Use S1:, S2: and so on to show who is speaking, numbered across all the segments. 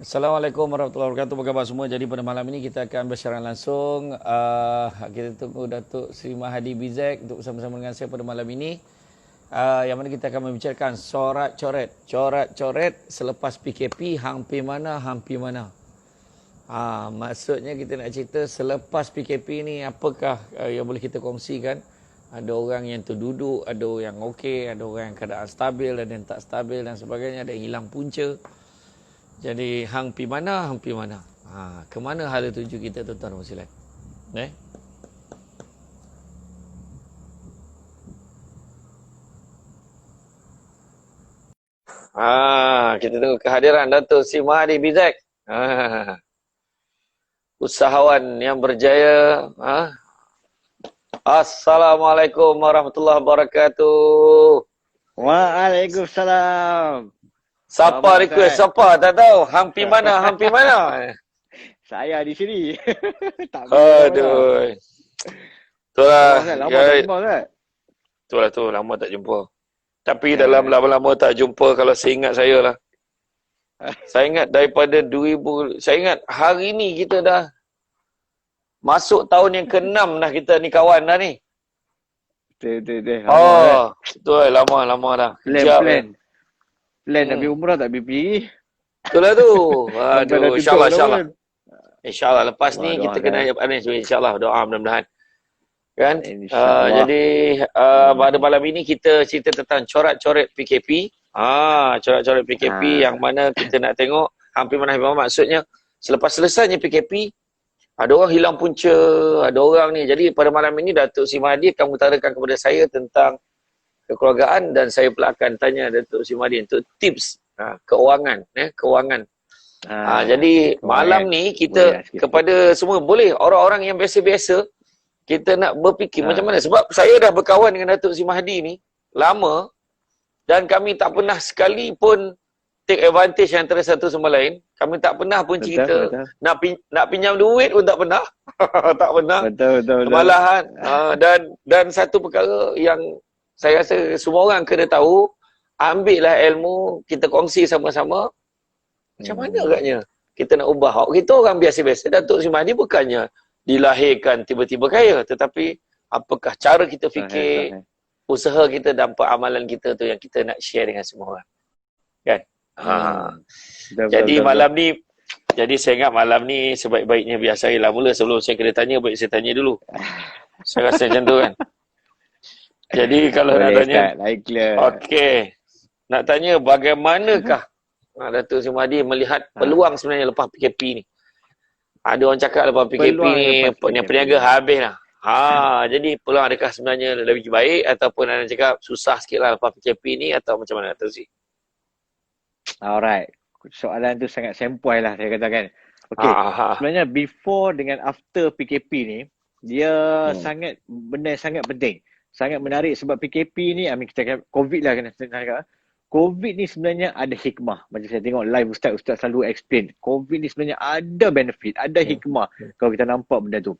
S1: Assalamualaikum warahmatullahi wabarakatuh. Apa khabar semua? Jadi pada malam ini kita akan bersiaran langsung. Kita tunggu Datuk Seri Mahathir Bizek untuk bersama-sama dengan saya pada malam ini. Yang mana kita akan membicarakan coret-coret. Coret-coret selepas PKP hampir mana, hampir mana. Maksudnya kita nak cerita selepas PKP ni apakah yang boleh kita kongsikan. Ada orang yang terduduk, ada orang yang okey, ada orang yang keadaan stabil, ada yang tak stabil dan sebagainya, ada yang hilang punca. Jadi hang pi mana, hang pi mana. Ke mana hala tuju kita tuan-tuan dan puan-puan? Kita tunggu kehadiran Datuk Seri Mahathir Bizek. Usahawan yang berjaya. Assalamualaikum warahmatullahi wabarakatuh.
S2: Waalaikumsalam.
S1: Siapa request? Siapa? Tak tahu. Hang pi mana, hang pi mana.
S2: Saya di sini. Tak
S1: Aduh. Itulah.
S2: Lama tak jumpa kan?
S1: Itulah tu, lama tak jumpa. Tapi dalam lama-lama tak jumpa, kalau saya ingat saya lah. Saya ingat daripada 2000, saya ingat hari ni kita dah masuk tahun yang ke-6 dah kita ni kawan dah ni.
S2: Betul.
S1: Betul, lama dah.
S2: Plan tapi umrah tak pergi.
S1: Itulah tu. Aduh, insyaAllah. InsyaAllah lepas ni kita kena insyaAllah doa mudah-mudahan. Kan? Jadi pada malam ini kita cerita tentang coret-coret PKP. Coret-coret PKP yang mana kita nak tengok hampir mana maksudnya selepas selesainya PKP ada orang hilang punca, ada orang ni. Jadi pada malam ini Datuk Seri Mahathir akan mengutarakan kepada saya tentang kekeluargaan dan saya pula akan tanya Datuk Seri Mahathir untuk tips keuangan. Jadi malam ni kita kepada semua boleh orang-orang yang biasa-biasa kita nak berfikir macam mana. Sebab saya dah berkawan dengan Datuk Seri Mahathir ni lama dan kami tak pernah sekali pun take advantage antara satu sama lain. Kami tak pernah pun cerita nak pinjam duit pun tak pernah. Tak pernah.
S2: Betul.
S1: Malahan dan satu perkara yang saya rasa semua orang kena tahu, ambillah ilmu, kita kongsi sama-sama. Macam mana agaknya kita nak ubah? Kita orang biasa-biasa, Datuk Seri Mahathir bukannya dilahirkan tiba-tiba kaya, tetapi apakah cara kita fikir, usaha kita dan amalan kita tu yang kita nak share dengan semua orang. Kan? Jadi malam ni, jadi saya ingat malam ni sebaik-baiknya biasa lah mula sebelum saya kena tanya, baik saya tanya dulu. Saya rasa macam tu kan. Jadi kalau nak tanya, okey, nak tanya bagaimanakah Datuk Seri Mahathir melihat peluang sebenarnya lepas PKP ni? Ada orang cakap lepas PKP ni peniaga habis lah. Jadi peluang adakah sebenarnya lebih baik ataupun ada yang cakap susah sikit lah lepas PKP ni atau macam mana Datuk Seri?
S2: Alright. Soalan tu sangat sempoi lah saya katakan. Okey, sebenarnya before dengan after PKP ni, dia benda yang sangat penting. Sangat menarik sebab PKP ni, kita kata COVID lah kena cakap. COVID ni sebenarnya ada hikmah. Macam saya tengok live Ustaz selalu explain. COVID ni sebenarnya ada benefit, ada hikmah kalau kita nampak benda tu.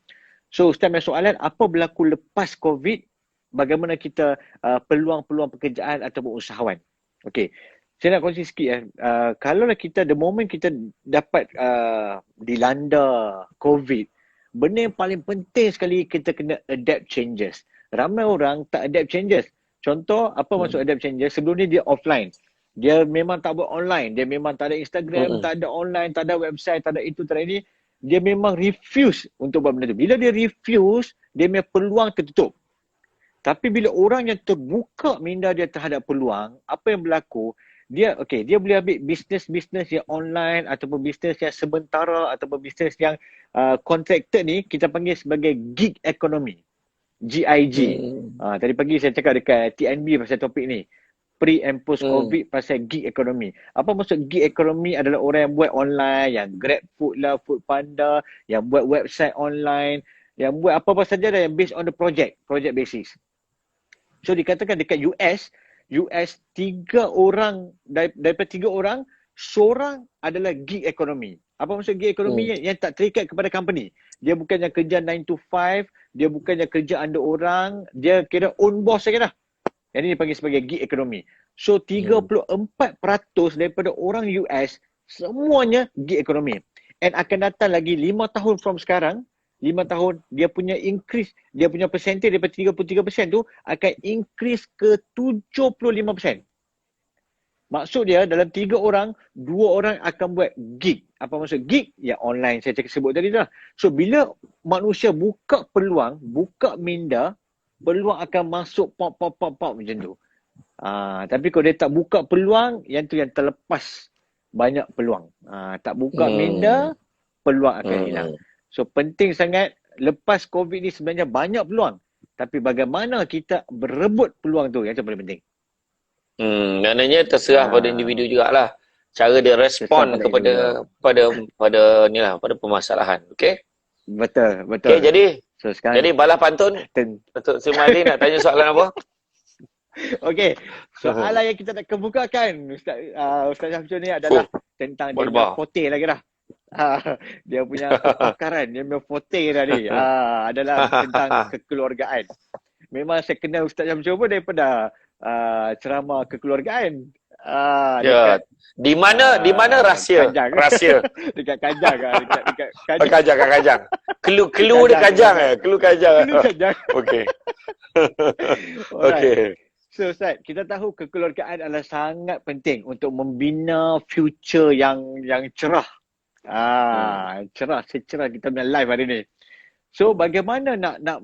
S2: So Ustaz punya soalan, apa berlaku lepas COVID? Bagaimana kita peluang-peluang pekerjaan ataupun usahawan? Okey. Saya nak kongsi sikit kalau kita, the moment kita dapat dilanda COVID, benda yang paling penting sekali kita kena adapt changes. Ramai orang tak adapt changes. Contoh, apa maksud adapt changes? Sebelum ni dia offline. Dia memang tak buat online. Dia memang tak ada Instagram, tak ada online, tak ada website, tak ada itu, tak ada ini. Dia memang refuse untuk buat benda tu. Bila dia refuse, dia punya peluang tertutup. Tapi bila orang yang terbuka minda dia terhadap peluang, apa yang berlaku, dia boleh ambil bisnes-bisnes yang online ataupun bisnes yang sementara ataupun bisnes yang contracted ni, kita panggil sebagai gig economy. GIG. Tadi pagi saya cakap dekat TNB pasal topik ni. Pre and post COVID pasal gig economy. Apa maksud gig economy? Adalah orang yang buat online, yang Grab Food lah, Food Panda, yang buat website online, yang buat apa-apa saja dah yang based on the project basis. So dikatakan dekat US 3 orang, daripada 3 orang, seorang adalah gig economy. Apa maksud gig economy? Yang tak terikat kepada company. Dia bukannya kerja 9 to 5, dia bukannya kerja under orang, dia kira own boss saja dah. Yang ini dipanggil sebagai gig economy. So 34% daripada orang US Semuanya gig ekonomi. And akan datang lagi 5 tahun from sekarang, 5 tahun dia punya increase, dia punya percentage daripada 33% tu akan increase ke 75%. Maksud dia dalam 3 orang, 2 orang akan buat gig. Apa maksud gig? Ya online saya cakap sebut tadi dah. So bila manusia buka peluang, buka minda, peluang akan masuk pop macam tu. Tapi kalau dia tak buka peluang, yang tu yang terlepas banyak peluang. Tak buka minda, peluang akan hilang. So penting sangat, lepas COVID ni sebenarnya banyak peluang. Tapi bagaimana kita berebut peluang tu, yang tu paling penting.
S1: Maknanya terserah pada individu jugalah. Cara dia respon kepada pada permasalahan. Okey?
S2: Betul.
S1: Okey, jadi
S2: so, sekarang
S1: jadi balas pantun. Datuk Sri Mahdi nak tanya soalan apa?
S2: Okey. Soalan yang kita nak kemukakan Ustaz Syamsul ni adalah tentang dia punya forte lagi dah. Dia punya kepakaran, dia punya forte dah ni. Adalah tentang kekeluargaan. Memang saya kenal Ustaz Syamsul pun daripada ceramah kekeluargaan.
S1: Ya. Di mana rahsia?
S2: Kajang.
S1: Rahsia.
S2: Dekat Kajang. Dekat
S1: Kajang. Kelu dia Kajang Kelu Kajang. Okey. Okey.
S2: So Ustaz, kita tahu kekeluargaan adalah sangat penting untuk membina future yang cerah. Cerah, secerah kita punya live hari ni. So bagaimana nak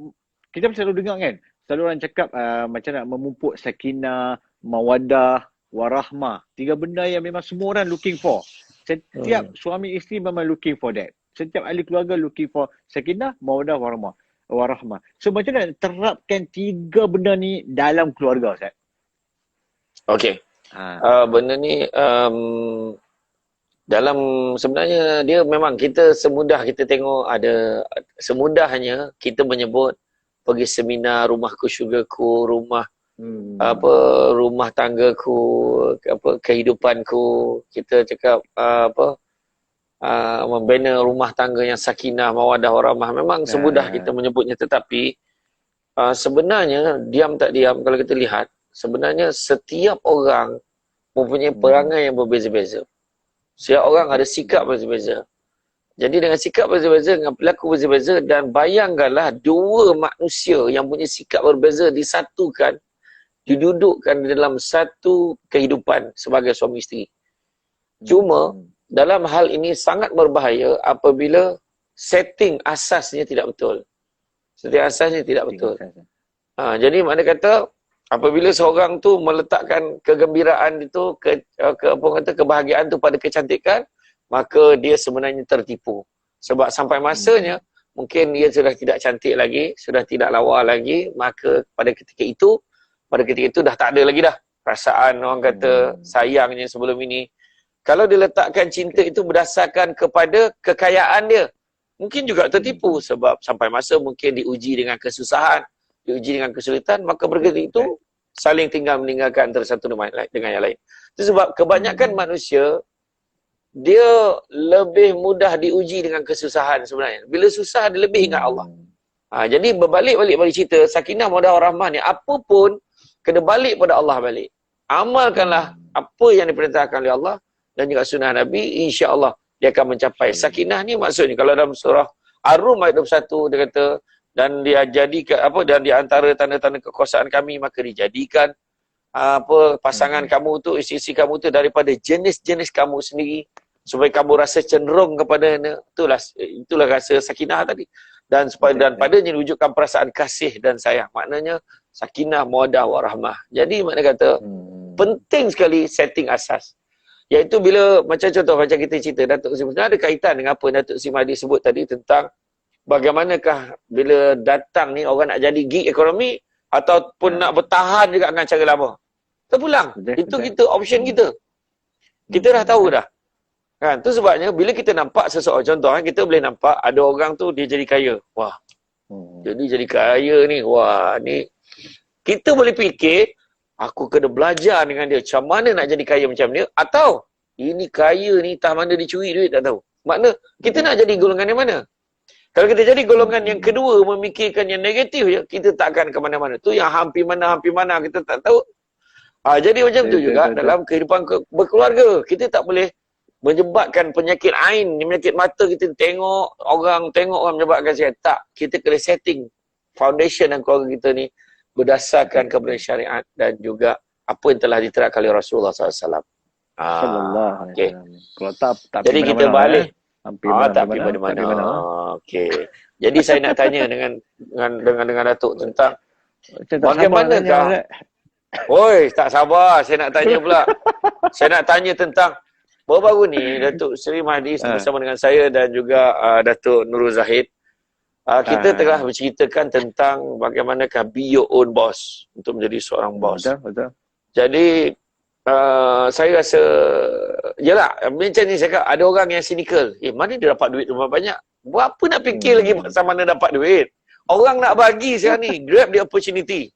S2: kita selalu dengar kan, selalu orang cakap macam nak memupuk sakinah, mawaddah, warahmah. 3 benda yang memang semua orang looking for. Setiap suami isteri memang looking for that. Setiap ahli keluarga looking for sakinah, mawaddah, warahmah. So macam mana terapkan 3 benda ni dalam keluarga, Ustaz?
S1: Okey. Benda ni dalam sebenarnya dia memang kita semudah kita tengok semudahnya kita menyebut pergi seminar rumahku syurgaku, rumah rumah tanggaku, kehidupanku, kita cakap membina rumah tangga yang sakinah, mawaddah, warahmah. Memang semudah kita menyebutnya, tetapi sebenarnya diam tak diam kalau kita lihat, sebenarnya setiap orang mempunyai perangai yang berbeza-beza. Setiap orang ada sikap berbeza-beza. Jadi dengan sikap berbeza-beza, dengan perilaku berbeza-beza, dan bayangkanlah 2 manusia yang punya sikap berbeza disatukan, didudukkan dalam satu kehidupan sebagai suami isteri. Cuma dalam hal ini sangat berbahaya apabila setting asasnya tidak betul. Setting asasnya tidak betul. Jadi mana kata apabila seorang tu meletakkan kegembiraan itu kebahagiaan tu pada kecantikan, maka dia sebenarnya tertipu. Sebab sampai masanya mungkin dia sudah tidak cantik lagi, sudah tidak lawa lagi, maka pada ketika itu dah tak ada lagi dah perasaan orang kata sayangnya sebelum ini. Kalau dia letakkan cinta itu berdasarkan kepada kekayaan dia, mungkin juga tertipu sebab sampai masa mungkin diuji dengan kesusahan, diuji dengan kesulitan, maka berketika itu saling tinggal meninggalkan antara satu dengan yang lain. Itu sebab kebanyakan manusia dia lebih mudah diuji dengan kesusahan sebenarnya. Bila susah dia lebih ingat Allah. Jadi berbalik-balik balik cerita sakinah, mawaddah, warahmah ni apa pun kena balik pada Allah balik. Amalkanlah apa yang diperintahkan oleh Allah dan juga sunnah Nabi, insya-Allah dia akan mencapai. Sakinah ni maksudnya kalau dalam surah Ar-Rum ayat 21 dia kata, dan dia jadikan dan di antara tanda-tanda kekuasaan kami maka dijadikan pasangan kamu tu, isteri kamu tu daripada jenis-jenis kamu sendiri supaya kamu rasa cenderung kepadanya. Itulah rasa sakinah tadi. Dan padanya diwujudkan perasaan kasih dan sayang. Maknanya sakinah, mawaddah, warahmah. Jadi makna kata penting sekali setting asas. Iaitu bila macam contoh macam kita cerita Datuk Sri, ada kaitan dengan apa Datuk Sri Mahdi sebut tadi tentang bagaimanakah bila datang ni orang nak jadi gig ekonomi ataupun nak bertahan juga dengan cara lama. Terpulang. Itu kita option kita. Kita dah tahu dah. Kan? Tu sebabnya bila kita nampak seseorang, contoh kita boleh nampak ada orang tu dia jadi kaya. Wah. Jadi kaya ni. Wah, ni kita boleh fikir aku kena belajar dengan dia macam mana nak jadi kaya macam dia, atau ini kaya ni entah mana dicuri duit tak tahu. Makna kita nak jadi golongan yang mana? Kalau kita jadi golongan yang kedua, memikirkan yang negatif je, kita tak akan ke mana-mana. Tu yang hampir mana kita tak tahu. Jadi macam tu juga dalam kehidupan berkeluarga. Kita tak boleh menyebabkan penyakit ain, penyakit mata kita tengok orang menyebabkan sihat. Tak, kita kena setting foundation dan keluarga kita ni berdasarkan kepada syariat dan juga apa yang telah diterapkan oleh Rasulullah SAW.
S2: Sallallahu alaihi
S1: Okay.
S2: wasallam. Kalau tak
S1: Jadi
S2: pergi
S1: kita
S2: mana-mana,
S1: balik.
S2: hampir
S1: Tak pergi mana-mana. Okey. Jadi saya nak tanya dengan Datuk tentang bagaimanakah. Oi, tak sabar. Saya nak tanya pula. Saya nak tanya tentang baru-baru ni Datuk Seri Mahdi bersama dengan saya dan juga Datuk Nurul Zahid. Kita telah berceritakan tentang bagaimanakah be your own boss untuk menjadi seorang bos.
S2: Betul.
S1: Jadi saya rasa yalah, macam ni saya kata, ada orang yang cynical. Mana dia dapat duit rumah banyak? Buat apa nak fikir lagi pasal mana dapat duit? Orang nak bagi sekarang ni, grab the opportunity.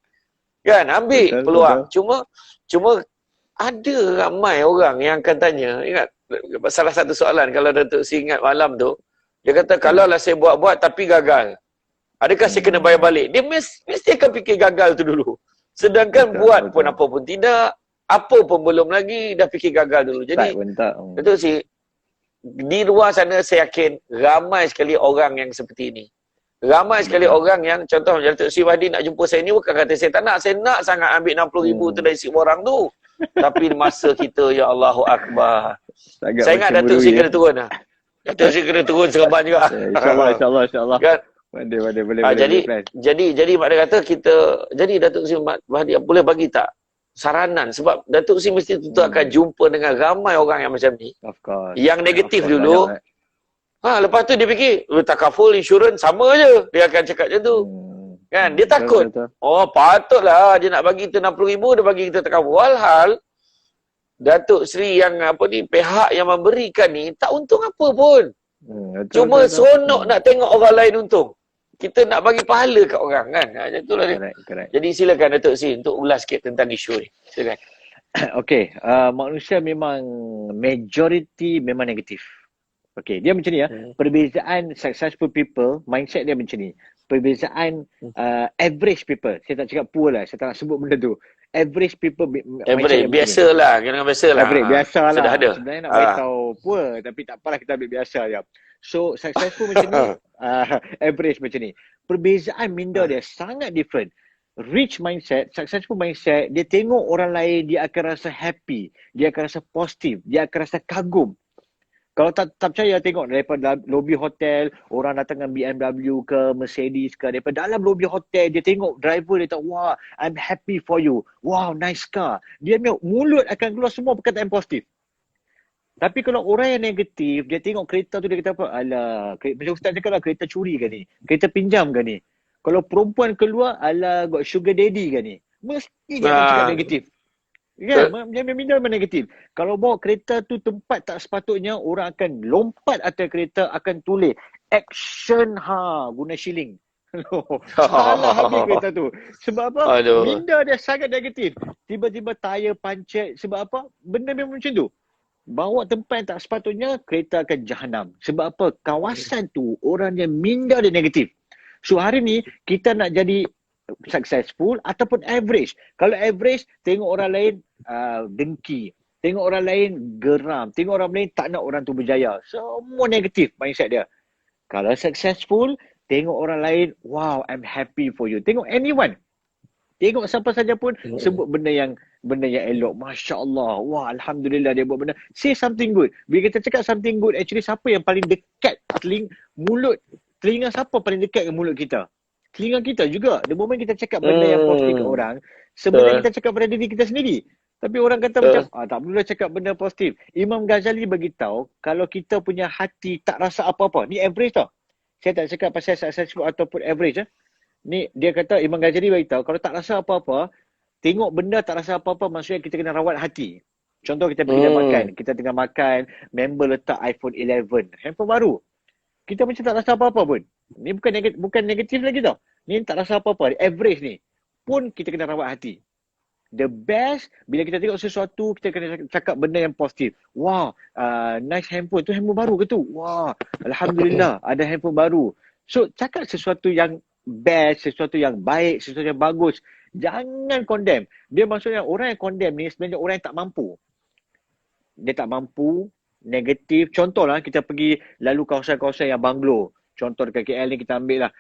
S1: Kan, ambil peluang. Cuma ada ramai orang yang akan tanya, ingat salah satu soalan kalau Datuk Si ingat malam tu, dia kata kalaulah saya buat-buat tapi gagal, adakah saya kena bayar balik? Dia mesti akan fikir gagal tu dulu. Sedangkan buat pun apa pun tidak, apa pun belum lagi, dah fikir gagal dulu. Jadi, Datuk Si, di luar sana saya yakin ramai sekali orang yang seperti ini. Ramai sekali orang yang, contoh Datuk Sri Mahdi nak jumpa saya ni bukan kata saya tak nak. Saya nak sangat ambil 60,000 tu dari si orang tu. Tapi masa kita, ya Allahu Akbar. Saya ingat Datuk Sri kena turun lah. Datuk Sri kena turun serban juga.
S2: InsyaAllah.
S1: Kan?
S2: Boleh.
S1: Jadi mak dia kata kita, jadi Datuk Sri Mahdi boleh bagi tak saranan? Sebab Datuk Sri mesti tentu akan jumpa dengan ramai orang yang macam ni.
S2: Of course.
S1: Yang negatif dulu. Lepas tu dia fikir, takaful, insurans, sama je. Dia akan cakap macam tu. Kan? Dia takut.
S2: Betul.
S1: Oh, patutlah dia nak bagi kita 60,000, dia bagi kita takaful. Walhal, Datuk Sri yang pihak yang memberikan ni, tak untung apa pun. Cuma seronok nak tengok orang lain untung. Kita nak bagi pahala kat orang kan. Macam itulah dia.
S2: Correct.
S1: Jadi silakan Datuk Sri untuk ulas sikit tentang isu ni. Silakan.
S2: Okay, manusia memang majority memang negatif. Okay, dia macam ni ya. Perbezaan successful people, mindset dia macam ni. Perbezaan average people. Saya tak cakap poor lah. Saya tak nak sebut benda tu. Average people
S1: average, biasalah. Kena biasalah.
S2: Average, biasalah.
S1: Sudah ada.
S2: Sebenarnya nak beritahu poor. Tapi tak apalah, kita ambil biasa je. So, successful macam ni. Average macam ni. Perbezaan minda dia sangat different. Rich mindset, successful mindset, dia tengok orang lain, dia akan rasa happy. Dia akan rasa positif. Dia akan rasa kagum. Kalau tak percaya, tengok daripada lobby hotel, orang datang dengan BMW ke Mercedes ke, daripada dalam lobby hotel, dia tengok driver, dia tahu, wah, I'm happy for you. Wow, nice car. Dia mulut akan keluar semua perkataan positif. Tapi kalau orang yang negatif, dia tengok kereta tu, dia kata apa? Alah, macam Ustaz cakap lah, kereta curi ke ni? Kereta pinjam ke ni? Kalau perempuan keluar, alah, got sugar daddy ke ni? Mesti dia akan cakap negatif. Kan? Dia memang negatif. Kalau bawa kereta tu tempat tak sepatutnya, orang akan lompat atas kereta, akan tulis action guna shilling. Salah habis kereta tu. Sebab apa? Minda dia sangat negatif. Tiba-tiba tayar pancet. Sebab apa? Benda memang macam tu. Bawa tempat yang tak sepatutnya, kereta akan jahanam. Sebab apa? Kawasan tu, orang yang minda dia negatif. So hari ni, kita nak jadi successful ataupun average. Kalau average, tengok orang lain dengki. Tengok orang lain geram. Tengok orang lain tak nak orang tu berjaya. Semua negatif mindset dia. Kalau successful, tengok orang lain, wow, I'm happy for you. Tengok anyone. Tengok siapa saja pun sebut benda yang elok. Masya Allah. Wah, Alhamdulillah dia buat benda. Say something good. Bila kita cakap something good, actually siapa yang paling dekat telinga siapa paling dekat dengan mulut kita? Telinga kita juga. The moment kita cakap benda yang positif ke orang, sebenarnya kita cakap pada diri kita sendiri. Tapi orang kata macam, tak perlulah cakap benda positif. Imam Ghazali beritahu, kalau kita punya hati tak rasa apa-apa. Ni average tau. Saya tak cakap pasal successful ataupun average. Ni dia kata, Imam Ghazali beritahu, kalau tak rasa apa-apa, tengok benda tak rasa apa-apa, maksudnya kita kena rawat hati. Contoh kita pergi makan. Kita tengah makan, member letak iPhone 11. Handphone baru. Kita macam tak rasa apa-apa pun. Ni bukan negatif lagi tau. Ni tak rasa apa-apa. Average ni. Pun kita kena rawat hati. The best, bila kita tengok sesuatu, kita kena cakap benda yang positif. Wah, nice handphone. Tu handphone baru ke tu? Wah, Alhamdulillah ada handphone baru. So, cakap sesuatu yang best, sesuatu yang baik, sesuatu yang bagus. Jangan condemn. Dia maksudnya orang yang condemn ni sebenarnya orang yang tak mampu. Dia tak mampu, negatif. Contohlah kita pergi lalu kawasan-kawasan yang banglo. Contoh dekat KL ni kita ambil lah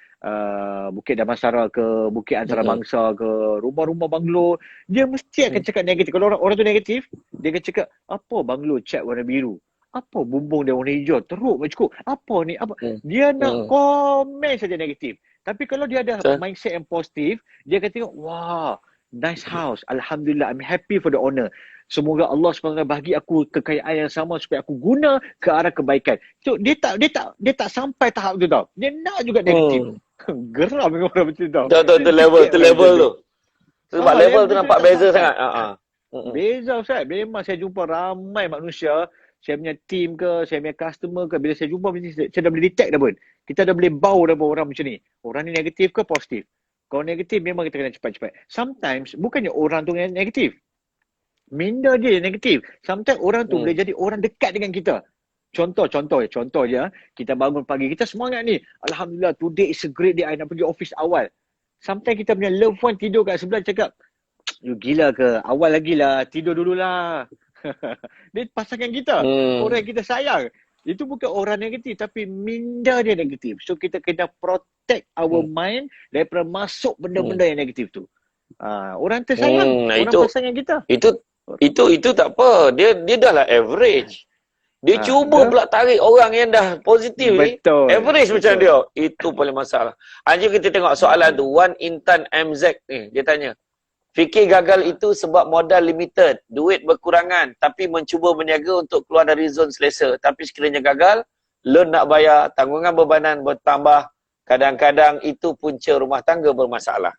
S2: Bukit Damansara ke Bukit Antarabangsa ke rumah-rumah banglo. Dia mesti akan cakap negatif. Kalau orang tu negatif, dia akan cakap apa banglo cat warna biru. Apa bumbung dia warna hijau, teruk macam cukup. Apa ni? Apa? Dia nak komen saja negatif. Tapi kalau dia ada mindset yang positif, dia akan tengok, wah, nice house. Alhamdulillah, I'm happy for the owner. Semoga Allah SWT bagi aku kekayaan yang sama supaya aku guna ke arah kebaikan. So, dia tak sampai tahap tu tau. Dia nak juga negatif. Geram dengan orang macam tu tau.
S1: Tu level tu. Sebab level tu nampak beza sangat.
S2: Beza Ustaz. Memang saya jumpa ramai manusia, saya punya team ke, saya punya customer ke, bila saya jumpa macam ni, saya dah boleh detect dah pun. Kita dah boleh bau dah pun orang macam ni. Orang ni negatif ke positif? Kalau negatif memang kita kena cepat-cepat. Sometimes bukannya orang tu yang negatif. Minda dia yang negatif. Sometimes orang tu boleh jadi orang dekat dengan kita. Contoh je, kita bangun pagi, kita semangat ni. Alhamdulillah, today is a great day, I nak pergi office awal. Sometimes kita punya loved one tidur kat sebelah cakap, you gila ke? Awal lagi lah, tidur dululah. Dia pasangan kita, orang yang kita sayang. Itu bukan orang negatif, tapi minda dia negatif. So kita kena protect our mind daripada masuk benda-benda yang negatif tu. Orang tersayang, orang pasangan kita.
S1: Itu tak apa. Dia dah lah average. Dia cuba pula tarik orang yang dah positif ni. Average macam dia. Itu paling masalah. Anjir kita tengok soalan tu. Wan Intan MZ ni. Dia tanya. Fikir gagal itu sebab modal limited. Duit berkurangan. Tapi mencuba berniaga untuk keluar dari zon selesa. Tapi sekiranya gagal, loan nak bayar, tanggungan bebanan bertambah. Kadang-kadang itu punca rumah tangga bermasalah.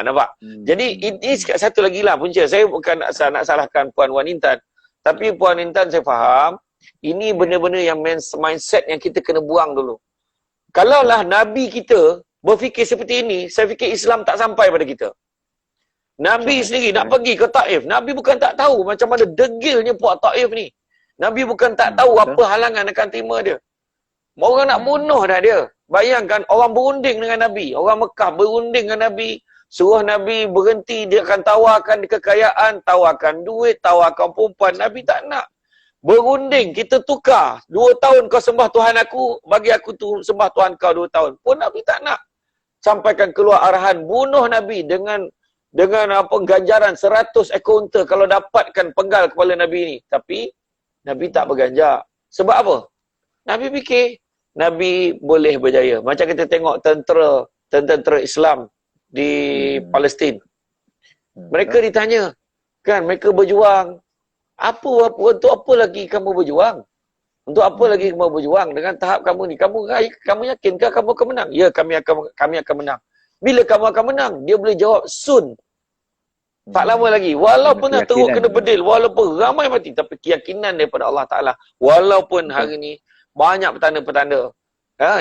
S1: Nampak? Jadi ini satu lagi lah punca. Saya bukan nak salahkan Puan Wan Intan. Tapi Puan Intan saya faham. Ini benda-benda yang mindset yang kita kena buang dulu. Kalaulah Nabi kita berfikir seperti ini, saya fikir Islam tak sampai pada kita. Nabi sendiri nak pergi ke Taif. Nabi bukan tak tahu macam mana degilnya puak Taif ni. Nabi bukan tak tahu apa halangan akan terima dia. Orang nak bunuh dah dia. Bayangkan orang berunding dengan Nabi. Orang Mekah berunding dengan Nabi. Suruh Nabi berhenti. Dia akan tawarkan kekayaan, tawarkan duit, tawarkan perempuan. Nabi tak nak. Berunding. Kita tukar. 2 tahun kau sembah Tuhan aku. Bagi aku tu sembah Tuhan kau 2 tahun. Pun Nabi tak nak. Sampaikan keluar arahan. Bunuh Nabi dengan apa ganjaran 100 ekor unta kalau dapatkan penggal kepala Nabi ni. Tapi Nabi tak berganjar. Sebab apa? Nabi fikir Nabi boleh berjaya. Macam kita tengok tentera Islam di Palestin. Mereka ditanya, kan mereka berjuang. Untuk apa lagi kamu berjuang? Untuk apa lagi kamu berjuang dengan tahap kamu ni? Kamu yakinkah kamu akan menang? Ya, kami akan menang. Bila kamu akan menang? Dia boleh jawab soon. Tak lama lagi. Walaupun nak teruk kena bedil, walaupun ramai mati, tapi keyakinan daripada Allah Ta'ala. Walaupun hari ni banyak petanda-petanda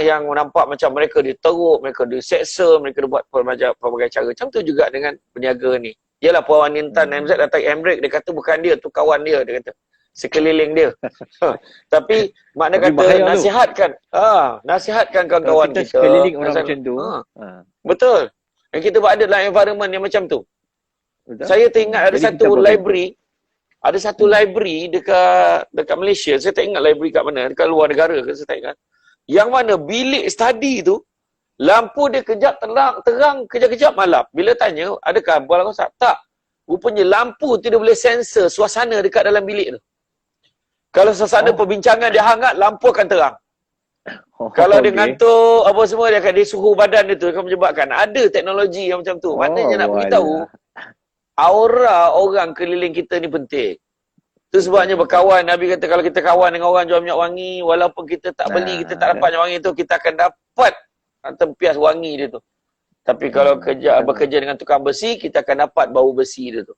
S1: yang nampak macam mereka diteruk, mereka diseksa, mereka buat pelbagai cara. Macam tu juga dengan peniaga ni. Yalah Puan Intan MZ datang handbrake, dia kata bukan dia, tu kawan dia kata. Sekeliling dia. Tapi makna kata nasihatkan. Nasihatkan kawan-kawan kita.
S2: Sekeliling orang macam tu.
S1: Betul. Dan kita berada dalam environment yang macam tu. Saya teringat ada satu library. Ada satu library dekat Malaysia. Saya tak ingat library kat mana. Dekat luar negara ke saya tak ingat. Yang mana bilik study tu, lampu dia kejap terang kejap-kejap malap. Bila tanya, adakah bola rosak? Tak. Rupanya lampu tu dia boleh sensor suasana dekat dalam bilik tu. Kalau suasana perbincangan dia hangat, lampu akan terang. Kalau dia ngantuk, apa semua, dia suhu badan dia tu akan menyebabkan. Ada teknologi yang macam tu. Maknanya nak beritahu, aura orang keliling kita ni penting. Itu sebabnya berkawan. Nabi kata kalau kita kawan dengan orang jual minyak wangi, walaupun kita tak beli, kita tak dapat minyak wangi tu, kita akan dapat tempias wangi dia tu. Tapi kalau bekerja dengan tukang besi, kita akan dapat bau besi dia tu.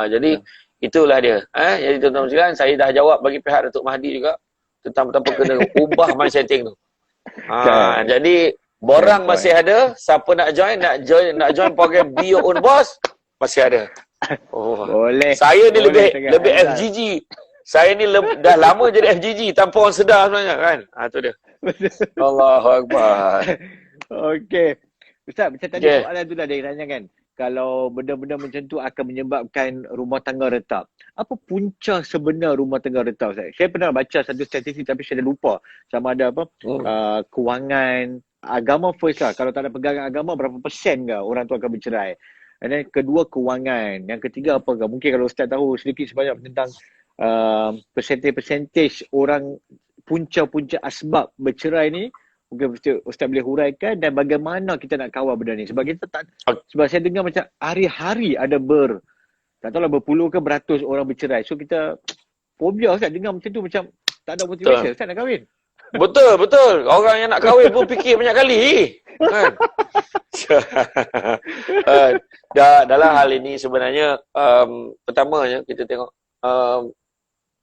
S1: Jadi itulah dia. Jadi tuan-tuan sekalian, saya dah jawab bagi pihak Datuk Mahdi juga tentang betapa kena ubah mindsetting tu. Jadi borang masih ada. Siapa nak join program Be Your Own Boss masih ada.
S2: Boleh.
S1: Saya ni lebih FGG. Saya ni dah lama jadi FGG tanpa orang sedar sebenarnya kan. Tu dia. Allahu Akbar.
S2: Okey. Ustaz, macam tadi soalan tu dah dia tanya kan. kalau benda-benda macam tu akan menyebabkan rumah tangga retak. Apa punca sebenar rumah tangga retak, Ustaz? Saya pernah baca satu statistik tapi saya dah lupa sama ada apa kewangan, agama first lah. Kalau tak ada pegangan agama, berapa persen ke orang tu akan bercerai? And then kedua, kewangan. Yang ketiga apa ke? Mungkin kalau Ustaz tahu sedikit sebanyak tentang persentage orang, punca-punca asbab bercerai ni, mungkin Ustaz boleh huraikan dan bagaimana kita nak kawal benda ni. Sebab kita tak, sebab saya dengar macam hari-hari ada tak tahulah berpuluh ke beratus orang bercerai. So kita fobia Ustaz dengar macam tu, macam tak ada motivasi Ustaz nak kahwin.
S1: Betul. Orang yang nak kahwin pun fikir banyak kali. Kan? Dalam hal ini sebenarnya, pertamanya kita tengok,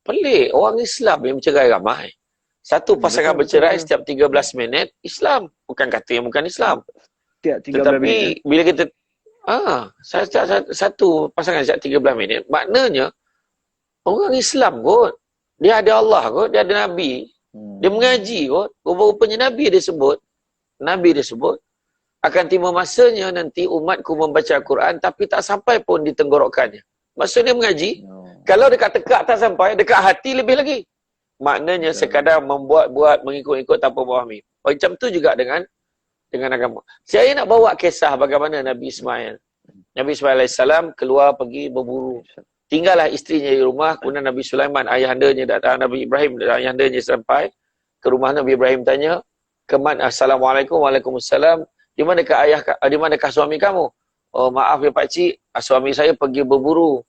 S1: pelik orang Islam yang bercerai ramai. Satu pasangan bercerai setiap 13 minit, Islam. Bukan kata yang bukan Islam.
S2: Setiap 13
S1: Tetapi
S2: minit.
S1: bila kita satu pasangan setiap 13 minit, maknanya orang Islam kot. Dia ada Allah kot, dia ada Nabi. Dia mengaji kot. Rupa-rupanya Nabi dia sebut akan timbul masanya nanti umatku membaca Al-Quran tapi tak sampai pun di tenggorokannya. Maksudnya mengaji, kalau dekat tekak tak sampai, dekat hati lebih lagi. Maknanya sekadar membuat-buat, mengikut-ikut tanpa memahami. Macam tu juga dengan agama. Saya nak bawa kisah bagaimana Nabi Ismail. Nabi Ismail AS keluar pergi berburu. Tinggallah isterinya di rumah, kemudian Nabi Sulaiman, ayahandanya datang, Nabi Ibrahim, ayahandanya sampai ke rumah Nabi Ibrahim tanya, "Kemana? Assalamualaikum, waalaikumsalam. Di manakah suami kamu?" "Oh, maaf ya pakcik, suami saya pergi berburu.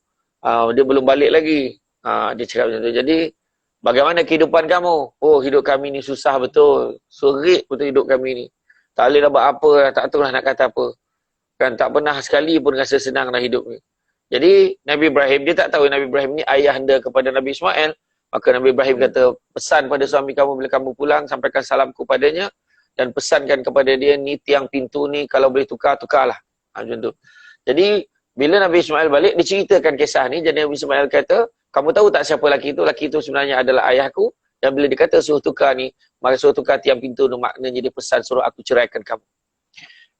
S1: Dia belum balik lagi." Dia cakap macam tu. Jadi, "Bagaimana kehidupan kamu?" "Oh, hidup kami ni susah betul. Surit betul hidup kami ni. Tak boleh nak buat apa, tak tahu lah nak kata apa. Kan tak pernah sekali pun rasa senang dalam hidup ni." Jadi Nabi Ibrahim, dia tak tahu Nabi Ibrahim ni ayahanda kepada Nabi Ismail. Maka Nabi Ibrahim kata, "Pesan pada suami kamu bila kamu pulang, sampaikan salamku padanya. Dan pesankan kepada dia, ni tiang pintu ni kalau boleh tukarlah." Macam tu. Jadi bila Nabi Ismail balik, dia ceritakan kisah ni. Jadi Nabi Ismail kata, "Kamu tahu tak siapa lelaki itu? Lelaki itu sebenarnya adalah ayahku. Dan bila dia kata suruh tukar ni, maka suruh tukar tiang pintu tu, maknanya dia pesan suruh aku ceraikan kamu."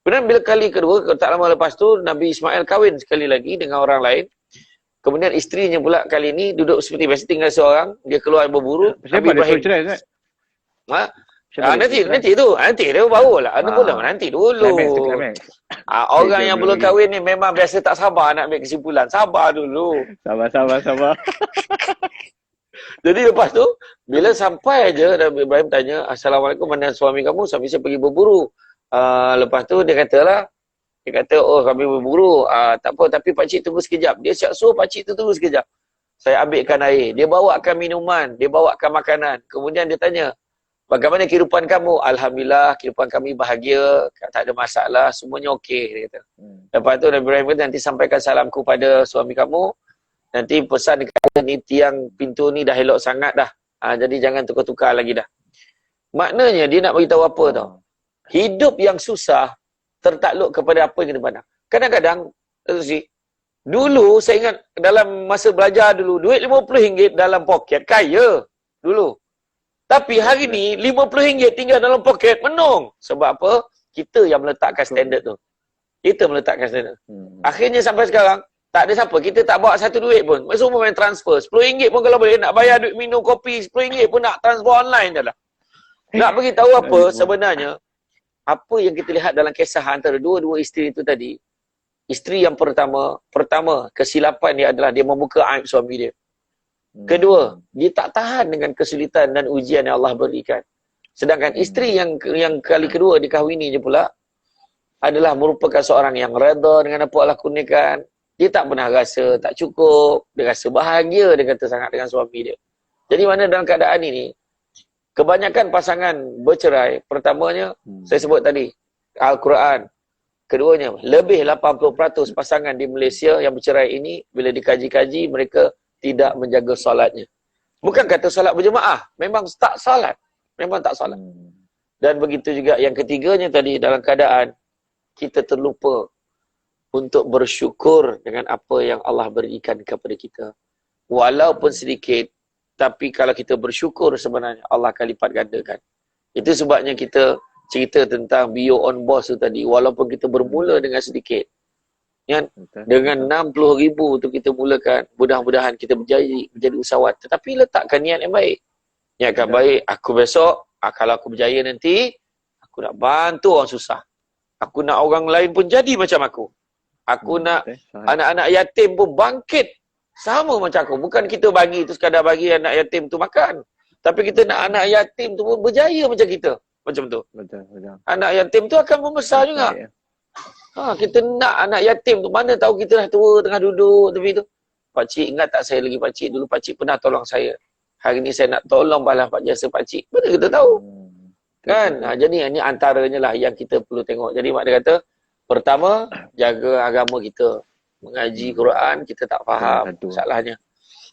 S1: Kemudian bila kali kedua, tak lama lepas tu, Nabi Ismail kahwin sekali lagi dengan orang lain. Kemudian isterinya pula kali ni duduk seperti biasa, tinggal seorang. Dia keluar berburu.
S2: Siapa dia suruh cerai, Ustaz?
S1: Nanti dia barulah. Nanti dulu. Orang yang belum kahwin ni memang biasa tak sabar nak ambil kesimpulan. Sabar dulu.
S2: Sabar.
S1: Jadi lepas tu, bila sampai aja Nabi Ibrahim tanya, "Assalamualaikum, mana suami kamu?" "Suami saya pergi berburu." Lepas tu dia kata, "Oh, kami berburu. Tak apa, tapi pakcik tunggu sekejap." Dia siap suruh pakcik tu tunggu sekejap. Saya ambilkan air. Dia bawakan minuman. Dia bawakan makanan. Kemudian dia tanya, "Bagaimana kehidupan kamu?" "Alhamdulillah, kehidupan kami bahagia. Tak ada masalah. Semuanya okey," dia kata. Lepas tu Nabi Ibrahim kata, "Nanti sampaikan salamku pada suami kamu. Nanti pesan kata ni tiang pintu ni dah elok sangat dah. Jadi jangan tukar-tukar lagi dah." Maknanya dia nak beritahu apa tau? Hidup yang susah tertakluk kepada apa yang kita pandang. Kadang-kadang, dulu saya ingat dalam masa belajar dulu, duit RM50 dalam poket, kaya dulu. Tapi hari ni, RM50 tinggal dalam poket, menung. Sebab apa? Kita yang meletakkan standard tu. Akhirnya sampai sekarang, tak ada siapa. Kita tak bawa satu duit pun. Semua main transfer. RM10 pun kalau boleh nak bayar duit minum kopi, RM10 pun nak transfer online dah lah. Nak beritahu apa sebenarnya? Apa yang kita lihat dalam kisah antara dua isteri itu tadi. Isteri yang pertama, kesilapan dia adalah dia membuka aib suami dia. Kedua, dia tak tahan dengan kesulitan dan ujian yang Allah berikan. Sedangkan isteri yang kali kedua dikahwini je pula adalah merupakan seorang yang redha dengan apa Allah kurniakan. Dia tak pernah rasa tak cukup, dia rasa bahagia, dia kata sangat dengan suami dia. Jadi mana dalam keadaan ini, kebanyakan pasangan bercerai, pertamanya saya sebut tadi, Al-Quran. Keduanya, lebih 80% pasangan di Malaysia yang bercerai ini, bila dikaji-kaji, mereka tidak menjaga solatnya. Bukan kata solat berjemaah, memang tak solat. Dan begitu juga yang ketiganya tadi, dalam keadaan kita terlupa untuk bersyukur dengan apa yang Allah berikan kepada kita. Walaupun sedikit, tapi kalau kita bersyukur sebenarnya Allah akan lipat gandakan. Itu sebabnya kita cerita tentang bio on boss tu tadi. Walaupun kita bermula dengan sedikit, Kan?
S2: Betul.
S1: Dengan 60,000 tu kita mulakan. Mudah-mudahan kita menjadi usahawan. Tetapi letakkan niat yang baik. Niat yang baik. Aku besok, kalau aku berjaya nanti, aku nak bantu orang susah. Aku nak orang lain pun jadi macam aku. Aku nak anak-anak yatim pun bangkit sama macam aku. Bukan kita bagi tu sekadar bagi anak yatim tu makan. Tapi kita nak anak yatim tu pun berjaya macam kita. Macam tu.
S2: Betul.
S1: Anak yatim tu akan membesar juga. Kita nak anak yatim tu. Mana tahu kita dah tua tengah duduk tepi tu. Pakcik, ingat tak saya lagi pakcik? Dulu pakcik pernah tolong saya. Hari ni saya nak tolong balas jasa pakcik. Mana kita tahu? Kan? Jadi ini antaranya lah yang kita perlu tengok. Jadi mak dia kata, pertama, jaga agama kita. Mengaji Quran, kita tak faham masalahnya.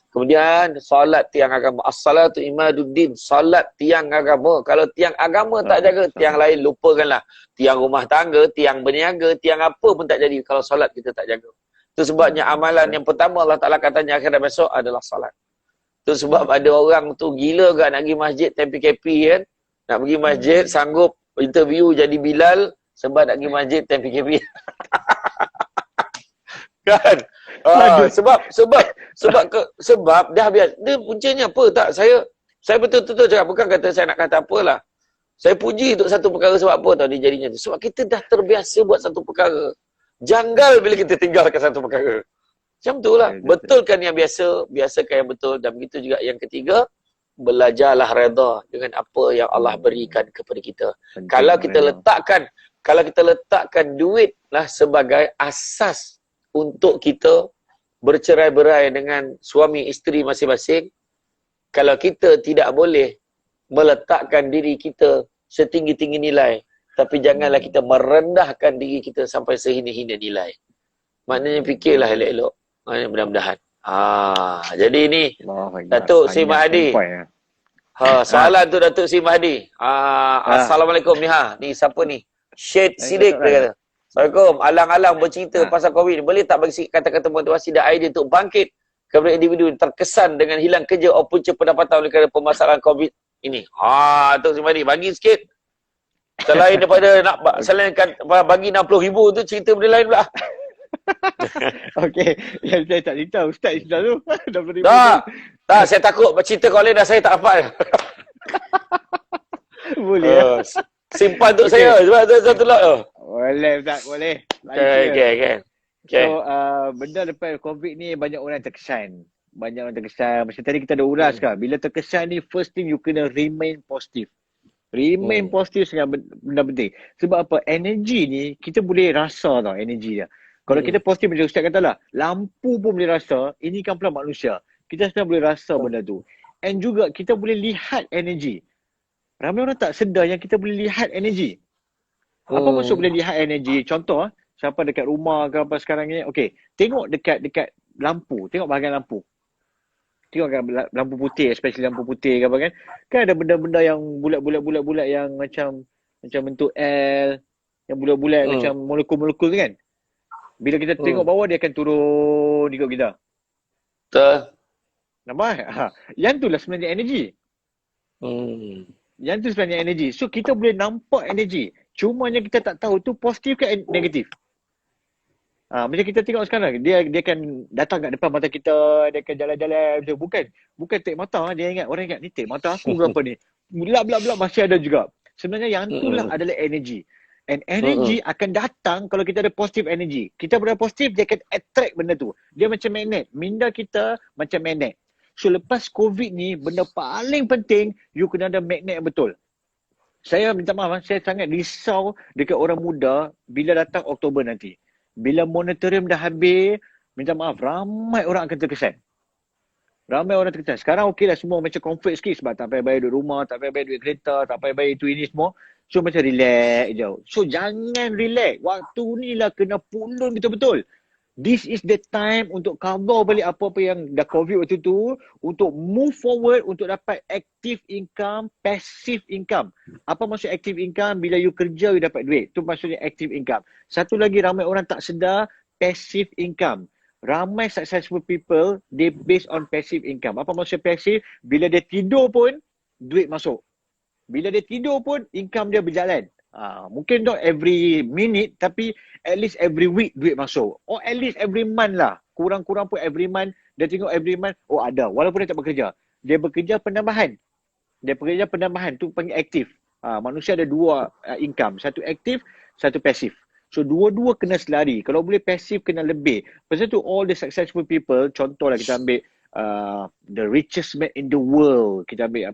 S1: Kemudian, solat tiang agama. As-salatu imaduddin. Solat tiang agama. Kalau tiang agama tak jaga, tiang lain lupakanlah. Tiang rumah tangga, tiang berniaga, tiang apa pun tak jadi kalau solat kita tak jaga. Itu sebabnya amalan yang pertama Allah Ta'ala katanya akhirat besok adalah solat. Itu sebab ada orang tu gila ke nak pergi masjid time PKP kan. Nak pergi masjid, sanggup interview jadi Bilal sebab nak pergi masjid time PKP. Kan? Sebab dah biasa. Dia puncanya apa tak? Saya betul-betul cakap, bukan kata saya nak kata apalah. Saya puji untuk satu perkara sebab apa tau dia jadinya tu. Sebab kita dah terbiasa buat satu perkara. Janggal bila kita tinggalkan satu perkara. Macam tu lah. Betulkan yang biasa, biasakan yang betul. Dan begitu juga yang ketiga, belajarlah redha dengan apa yang Allah berikan kepada kita. Kalau kita letakkan duit lah sebagai asas untuk kita bercerai-berai dengan suami isteri masing-masing, kalau kita tidak boleh meletakkan diri kita setinggi-tinggi nilai, tapi janganlah kita merendahkan diri kita sampai sehina-hina nilai. Maknanya fikirlah elok-elok. Mudah-mudahan. Jadi ini Datuk Sri Mahdi. Soalan tu Datuk Sri Mahdi. Assalamualaikum ni Ni siapa ni? Syed Siddiq dia kata. Assalamualaikum. Alang-alang bercerita pasal COVID. Boleh tak bagi sikit kata-kata motivasi dan idea untuk bangkit kepada individu terkesan dengan hilang kerja atau punca pendapatan oleh kerana permasalahan COVID ini? Datuk Sri Mahdi, bagi sikit. Selain daripada nak bagi 60,000 tu, cerita benda lain pula.
S2: Okey, yang saya tak cerita Ustaz sudah tu.
S1: Tak, saya takut cerita kau lain dah saya tak hafal.
S2: Boleh.
S1: Simpan untuk saya sebab satu lot tu.
S2: Boleh Ustaz, boleh.
S1: Okay.
S2: So, benda lepas COVID ni banyak orang terkesan. Macam tadi kita ada uras kan. Bila terkesan ni, first thing you kena remain positive. Remain positif sangat benda penting. Sebab apa? Energi ni, kita boleh rasa tau energi dia. Kalau kita positif macam Ustaz kata lah, lampu pun boleh rasa, ini kan pula manusia. Kita sebenarnya boleh rasa benda tu. And juga kita boleh lihat energi. Ramai orang tak sedar yang kita boleh lihat energi. Apa maksud boleh lihat energi? Contoh, siapa dekat rumah ke apa sekarang ni, okey, tengok dekat lampu, tengok bahagian lampu. Tengok kan lampu putih, especially lampu putih ke apa kan. Kan ada benda-benda yang bulat-bulat yang macam bentuk L, yang bulat-bulat macam molekul-molekul tu kan. Bila kita tengok bawah, dia akan turun ikut kita.
S1: Betul.
S2: Nampak? Yang tu lah sebenarnya energi. Yang tu sebenarnya energi. So, kita boleh nampak energi. Cuma yang kita tak tahu tu positif ke negatif. Macam kita tengok sekarang, dia akan datang kat depan mata kita, dia akan jalan-jalan macam bukan tek mata, orang ingat ni tek mata aku berapa ni. Belak masih ada juga. Sebenarnya yang itulah adalah energi. And energy akan datang kalau kita ada positive energy. Kita berada positif, dia akan attract benda tu. Dia macam magnet. Minda kita macam magnet. So lepas COVID ni, benda paling penting, you kena ada magnet yang betul. Saya minta maaf, saya sangat risau dekat orang muda bila datang Oktober nanti. Bila moratorium dah habis, minta maaf, ramai orang akan terkesan. Sekarang okey lah semua macam comfort sikit sebab tak payah bayar duit rumah, tak payah bayar duit kereta, tak payah bayar itu ini semua. So macam relax je. So jangan relax. Waktu ni lah kena pulun betul-betul. This is the time untuk cover balik apa-apa yang dah COVID waktu tu. Untuk move forward, untuk dapat active income, passive income. Apa maksud active income? Bila you kerja, you dapat duit. Itu maksudnya active income. Satu lagi ramai orang tak sedar, passive income. Ramai successful people, they based on passive income. Apa maksud passive? Bila dia tidur pun, duit masuk. Bila dia tidur pun, income dia berjalan. Mungkin not every minute, tapi at least every week duit masuk. Or at least every month lah. Kurang-kurang pun every month. Dia tengok every month, oh ada. Walaupun dia tak bekerja. Dia bekerja penambahan. Tu panggil aktif. Manusia ada dua income. Satu aktif, satu pasif. So dua-dua kena selari. Kalau boleh pasif kena lebih. Pasal tu all the successful people, contohlah kita ambil the richest man in the world. Kita ambil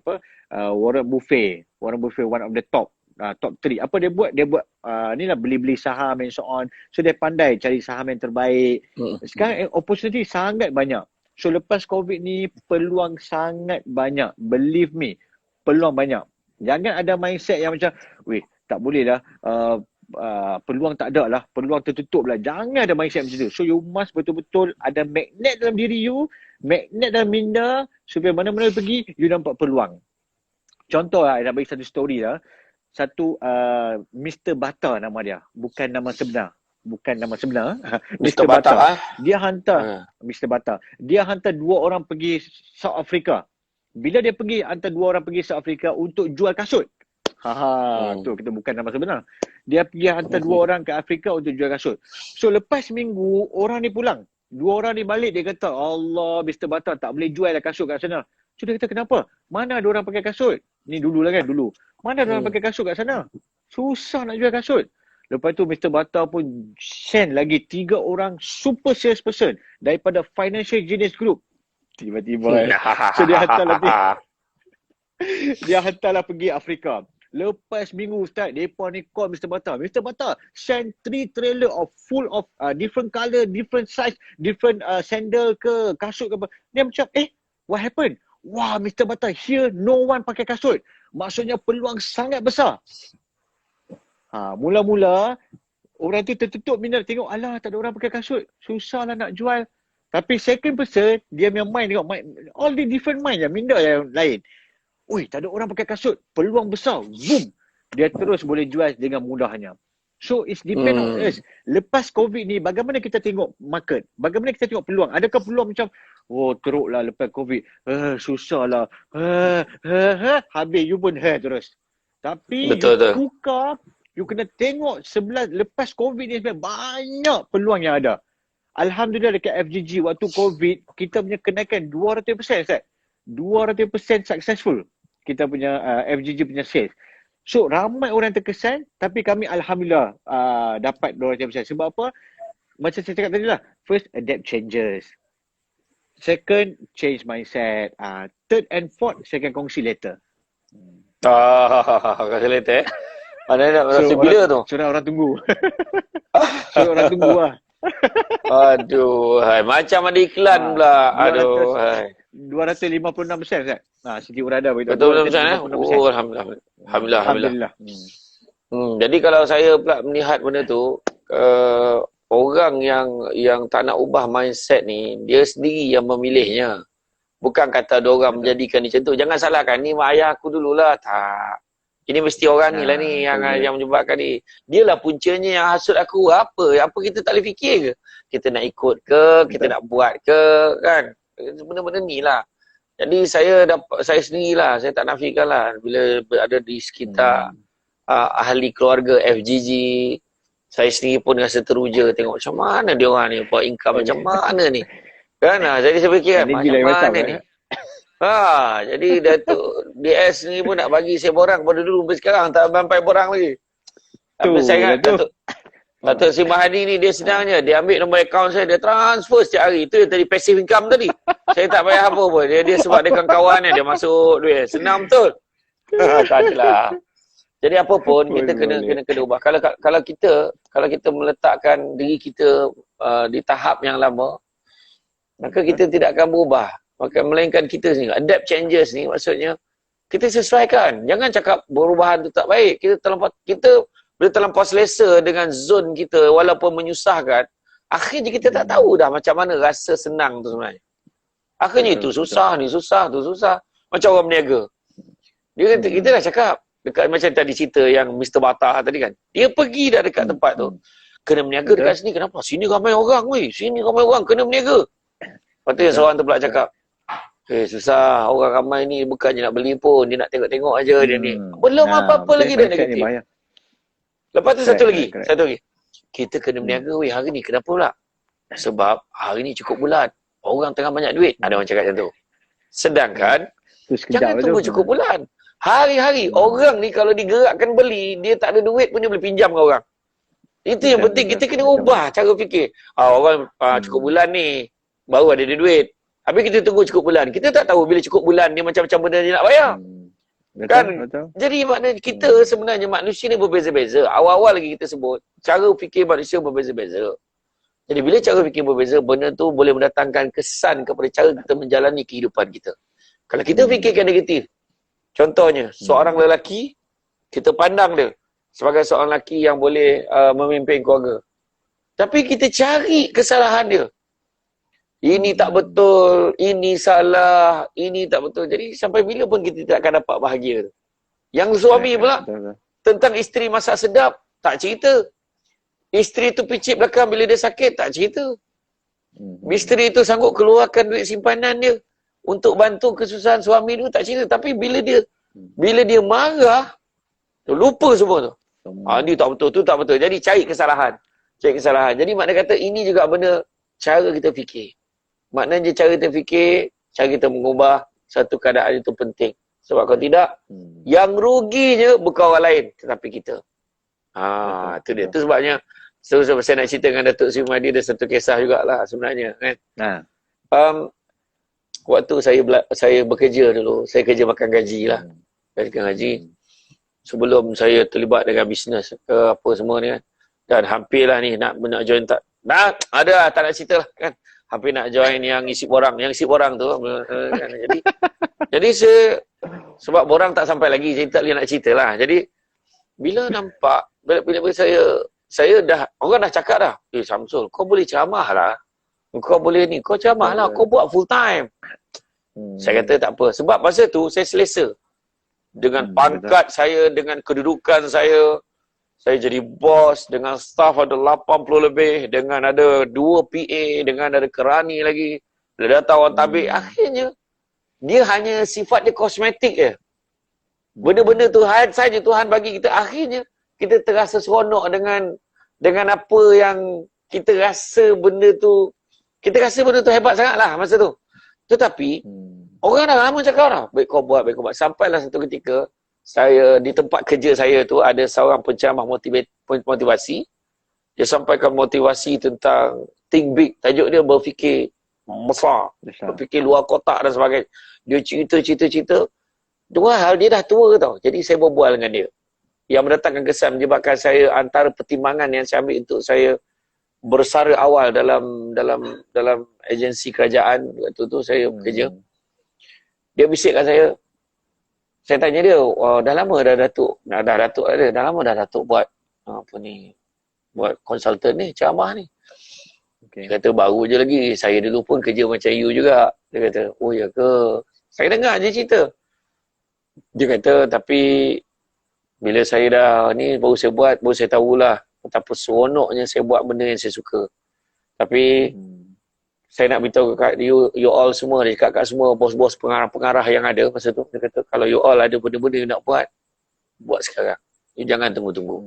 S2: Warren Buffett, one of the top 3. Apa dia buat? Dia buat ni lah, beli-beli saham and so on. So dia pandai cari saham yang terbaik. Sekarang opportunity sangat banyak. So lepas COVID ni peluang sangat banyak. Believe me, peluang banyak. Jangan ada mindset yang macam, weh tak boleh lah, peluang tak ada lah, peluang tertutup lah. Jangan ada mindset macam tu. So you must betul-betul ada magnet dalam diri you, magnet dalam minda, supaya mana-mana pergi, you nampak peluang. Contoh lah, nak bagi satu story lah. Satu Mr. Bata nama dia. Bukan nama sebenar. Mr. Bata. Dia hantar Mr. Bata. Dia hantar 2 orang pergi South Africa. Bila dia pergi, hantar 2 orang pergi South Africa untuk jual kasut. Tu kita bukan nama sebenar. Dia pergi hantar 2 orang ke Afrika untuk jual kasut. So lepas minggu, orang ni pulang. 2 orang ni balik, dia kata, Allah, Mr. Bata tak boleh jual lah kasut kat sana. So dia kata, kenapa? Mana ada orang pakai kasut? Ni dulu lah kan, dulu. Mana ada orang pakai kasut kat sana? Susah nak jual kasut. Lepas tu Mr. Bata pun send lagi 3 orang super salesperson daripada Financial Genius Group. Tiba-tiba so dia hantarlah pergi Afrika. Lepas minggu Ustaz, mereka ni call Mr. Bata. Mr. Bata send 3 trailer of full of different color, different size, different sandal ke, kasut ke apa. Dia macam, what happened? Wah, Mr. Bata, here no one pakai kasut. Maksudnya peluang sangat besar. Mula-mula orang tu tertutup minat, tengok, alah tak ada orang pakai kasut. Susahlah nak jual. Tapi second person, dia punya mind tengok, all the different mind je, minda yang lain. Ui, tak ada orang pakai kasut. Peluang besar. Boom. Dia terus boleh jual dengan mudahnya. So, it's depend on us. Lepas COVID ni, bagaimana kita tengok market? Bagaimana kita tengok peluang? Adakah peluang macam, oh, teruklah lepas COVID. Susahlah. Habis, you pun terus. Tapi, tukar, you kena tengok sebelah, lepas COVID ni sebenarnya banyak peluang yang ada. Alhamdulillah dekat FGG waktu COVID, kita punya kenaikan 200%, Ustaz. 200% successful kita punya FGG punya sales. So ramai orang terkesan, tapi kami Alhamdulillah dapat 200%. Sebab apa? Macam saya cakap tadi lah, first adapt changes, second change mindset, third and fourth saya akan kongsi later.
S1: Kongsi later Mana nak rasa bila tu?
S2: Suruh orang tunggu. Suruh orang tunggu lah.
S1: Aduh, macam ada iklan pula. Aduh,
S2: 256%, Ustaz. Siti Urada
S1: betul Ustaz. Oh, alhamdulillah. Jadi kalau saya pula melihat benda tu, orang yang tak nak ubah mindset ni, dia sendiri yang memilihnya. Bukan kata ada orang menjadikan ni macam tu. Jangan salahkan, ni mak ayah aku dululah. Tak. Ini mesti orang ni lah ni yang menyebabkan ni. Dialah puncanya yang hasut aku. Apa kita tak boleh fikir ke? Kita nak ikut ke? Kita nak buat ke? Kan? Benda-benda ni lah. Jadi saya sendirilah, saya tak nafikan lah. Bila berada di sekitar ahli keluarga FGG, saya sendiri pun rasa teruja tengok macam mana dia orang ni, buat income macam mana ni. Kan? Jadi saya fikir macam mana ni. Jadi Datuk DS ni pun nak bagi saya borang pada dulu sampai sekarang tak sampai borang lagi. Tapi saya ingat Datuk Sri Mahadi ni dia senangnya, dia ambil nombor akaun saya, dia transfer setiap hari. Itu yang tadi passive income tadi. Saya tak payah apa pun. Dia sebab dia kawan-kawan dia masuk duit. Senang betul. Tak adalah. Jadi apa pun kita kena ubah. Kalau kita meletakkan diri kita di tahap yang lama, maka kita tidak akan berubah. Melainkan kita sendiri. Adapt changes ni maksudnya kita sesuaikan. Jangan cakap perubahan tu tak baik. Kita boleh terlampau selesa dengan zon kita walaupun menyusahkan. Akhirnya kita tak tahu dah macam mana rasa senang tu sebenarnya. Akhirnya itu susah, ni susah, tu susah. Macam orang berniaga. Kita dah cakap. Dekat macam tadi cerita yang Mr. Bata tadi kan. Dia pergi dah dekat tempat tu. Kena berniaga dekat sini. Kenapa? Sini ramai orang weh. Sini ramai orang. Kena berniaga. Lepas tu yang seorang tu pula cakap, susah, orang ramai ni bukannya nak beli pun, dia nak tengok-tengok aja dia ni. Belum apa-apa lagi dah negatif. Lepas tu satu lagi.
S2: Correct.
S1: Satu lagi. Kita kena berniaga, weh, hari ni kenapa pula? Sebab hari ni cukup bulan. Orang tengah banyak duit. Ada orang cakap macam tu. Sedangkan, jangan tunggu cukup bulan. Hari-hari. Orang ni kalau digerakkan beli, dia tak ada duit pun dia boleh pinjam ke orang. Itu yang penting. Kita kena ubah cara fikir. Orang cukup bulan ni, baru ada duit. Habis kita tunggu cukup bulan. Kita tak tahu bila cukup bulan ni macam-macam benda dia nak bayar. Betul. Jadi maknanya kita sebenarnya manusia ni berbeza-beza. Awal-awal lagi kita sebut, cara fikir manusia berbeza-beza. Jadi bila cara fikir berbeza, benda tu boleh mendatangkan kesan kepada cara kita menjalani kehidupan kita. Kalau kita fikirkan negatif, contohnya, seorang lelaki, kita pandang dia sebagai seorang lelaki yang boleh memimpin keluarga. Tapi kita cari kesalahan dia. Ini tak betul, ini salah, ini tak betul. Jadi sampai bila pun kita tak akan dapat bahagia. Yang suami pula, tentang isteri masak sedap, tak cerita. Isteri tu picit belakang bila dia sakit, tak cerita. Isteri tu sanggup keluarkan duit simpanan dia untuk bantu kesusahan suami tu, tak cerita. Tapi bila dia marah, lupa semua tu. Ini tak betul, tu tak betul. Jadi cari kesalahan. Jadi makna kata ini juga benda cara kita fikir. Maknanya cara kita fikir, cara kita mengubah satu keadaan itu penting. Sebab kalau tidak, yang ruginya bukan orang lain, tetapi kita. Itu dia. Itu sebabnya, saya nak cerita dengan Datuk Sri Mahdi, ada satu kisah jugalah sebenarnya. Kan? Waktu saya bekerja dulu, saya kerja makan gaji lah. Makan gaji. Sebelum saya terlibat dengan bisnes ke apa semua ni kan. Dan hampirlah ni nak join tak. Tak nak cerita lah kan. Hampir nak join yang isi borang tu kan. Jadi saya, sebab borang tak sampai lagi, jadi tak boleh nak cerita lah. Jadi bila nampak, bila saya dah, orang dah cakap dah, Samsul, kau boleh ceramah lah, kau boleh ni, kau ceramah lah, kau buat full time. Saya kata tak apa, sebab masa tu saya selesa dengan pangkat saya, dengan kedudukan saya jadi bos, dengan staff ada 80 lebih, dengan ada 2 PA, dengan ada kerani lagi. Bila datang orang tabik, akhirnya dia hanya sifat dia kosmetik je. Benda-benda Tuhan saja Tuhan bagi kita, akhirnya kita terasa seronok dengan apa yang kita rasa benda tu, hebat sangatlah masa tu. Tetapi orang dah lama cakap dah, baik kau buat. Sampailah satu ketika, saya di tempat kerja saya tu ada seorang penceramah motivasi. Dia sampaikan motivasi tentang think big. Tajuk dia berfikir besar, berfikir luar kotak dan sebagainya. Dia cerita. Dua hal, dia dah tua tau. Jadi saya berbual dengan dia. Yang mendatangkan kesan menyebabkan saya, antara pertimbangan yang saya ambil untuk saya bersara awal dalam agensi kerajaan waktu tu saya bekerja. Dia bisikkan saya tanya dia, dah lama dah Datuk buat buat konsultan ni, ceramah ni. Dia kata, baru je lagi, saya dulu pun kerja macam you juga. Dia kata, oh ya ke? Saya dengar je cerita. Dia kata, tapi bila saya dah ni, baru saya tahulah betapa seronoknya saya buat benda yang saya suka. Tapi saya nak beritahu kat you all semua, dia cakap kat semua bos-bos pengarah-pengarah yang ada masa tu, dia kata, kalau you all ada benda-benda yang nak buat sekarang. You jangan tunggu-tunggu.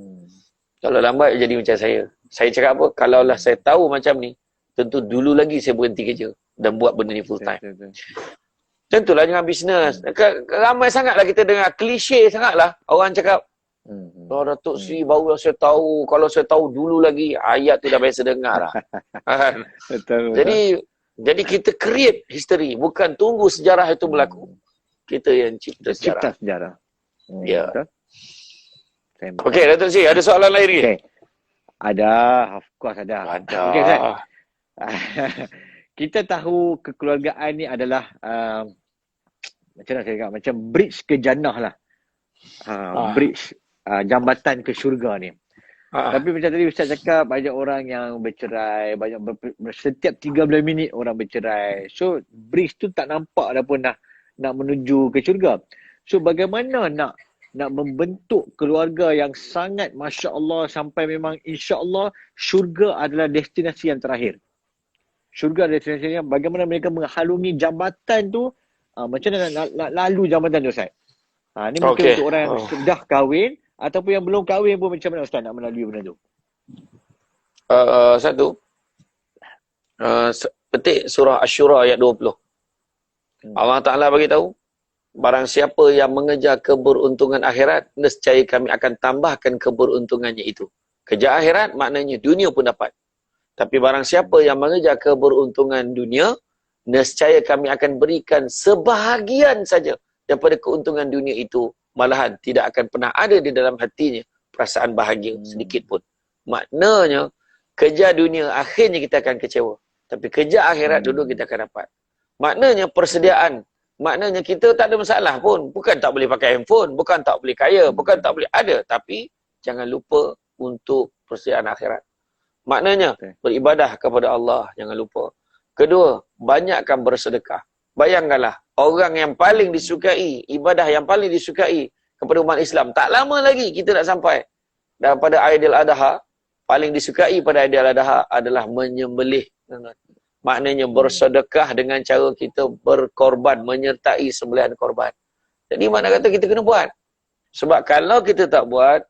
S1: Kalau lambat, jadi macam saya. Saya cakap apa, kalaulah saya tahu macam ni, tentu dulu lagi saya berhenti kerja dan buat benda ni full time. Tentulah dengan bisnes. Ramai sangatlah kita dengar, klise sangatlah orang cakap, Datuk Sri baru saya tahu, kalau saya tahu dulu lagi, ayat tu dah biasa dengar lah. Betul. Jadi kita create history, bukan tunggu sejarah itu berlaku. Kita yang cipta sejarah. Ya. Okey, Datuk Sri, ada soalan lain lagi?
S2: Okay. Ada, of course ada. Okay, Zat. Kita tahu kekeluargaan ni adalah macam mana saya cakap, macam bridge ke jannah lah. Bridge jambatan ke syurga ni. Tapi macam tadi Ustaz cakap, banyak orang yang bercerai, setiap 13 minit orang bercerai. So bridge tu tak nampak dah pun nak menuju ke syurga. So bagaimana nak membentuk keluarga yang sangat Masya Allah sampai memang Insya Allah syurga adalah destinasi yang terakhir. Syurga adalah destinasi yang, bagaimana mereka menghalungi jambatan tu, macam mana nak lalu jambatan tu Ustaz? Ni mungkin untuk orang yang sudah kahwin, ataupun yang belum kahwin pun macam mana Ustaz nak melalui benda tu?
S1: Satu, petik surah Asy-Syura ayat 20. Allah Ta'ala bagi tahu, barang siapa yang mengejar keberuntungan akhirat, nescaya kami akan tambahkan keberuntungannya itu. Kejar akhirat maknanya dunia pun dapat. Tapi barang siapa yang mengejar keberuntungan dunia, nescaya kami akan berikan sebahagian saja daripada keuntungan dunia itu. Malahan tidak akan pernah ada di dalam hatinya perasaan bahagia sedikit pun. Maknanya, kejar dunia akhirnya kita akan kecewa. Tapi kejar akhirat dulu kita akan dapat. Maknanya persediaan. Maknanya kita tak ada masalah pun. Bukan tak boleh pakai handphone. Bukan tak boleh kaya. Bukan tak boleh ada. Tapi jangan lupa untuk persediaan akhirat. Maknanya beribadah kepada Allah. Jangan lupa. Kedua, banyakkan bersedekah. Bayangkanlah. Orang yang paling disukai. Ibadah yang paling disukai kepada umat Islam. Tak lama lagi kita nak sampai. Dan pada Aidil Adha. Paling disukai pada Aidil Adha adalah menyembelih. Maknanya bersedekah dengan cara kita berkorban, menyertai sembelihan korban. Jadi mana kata kita kena buat. Sebab kalau kita tak buat,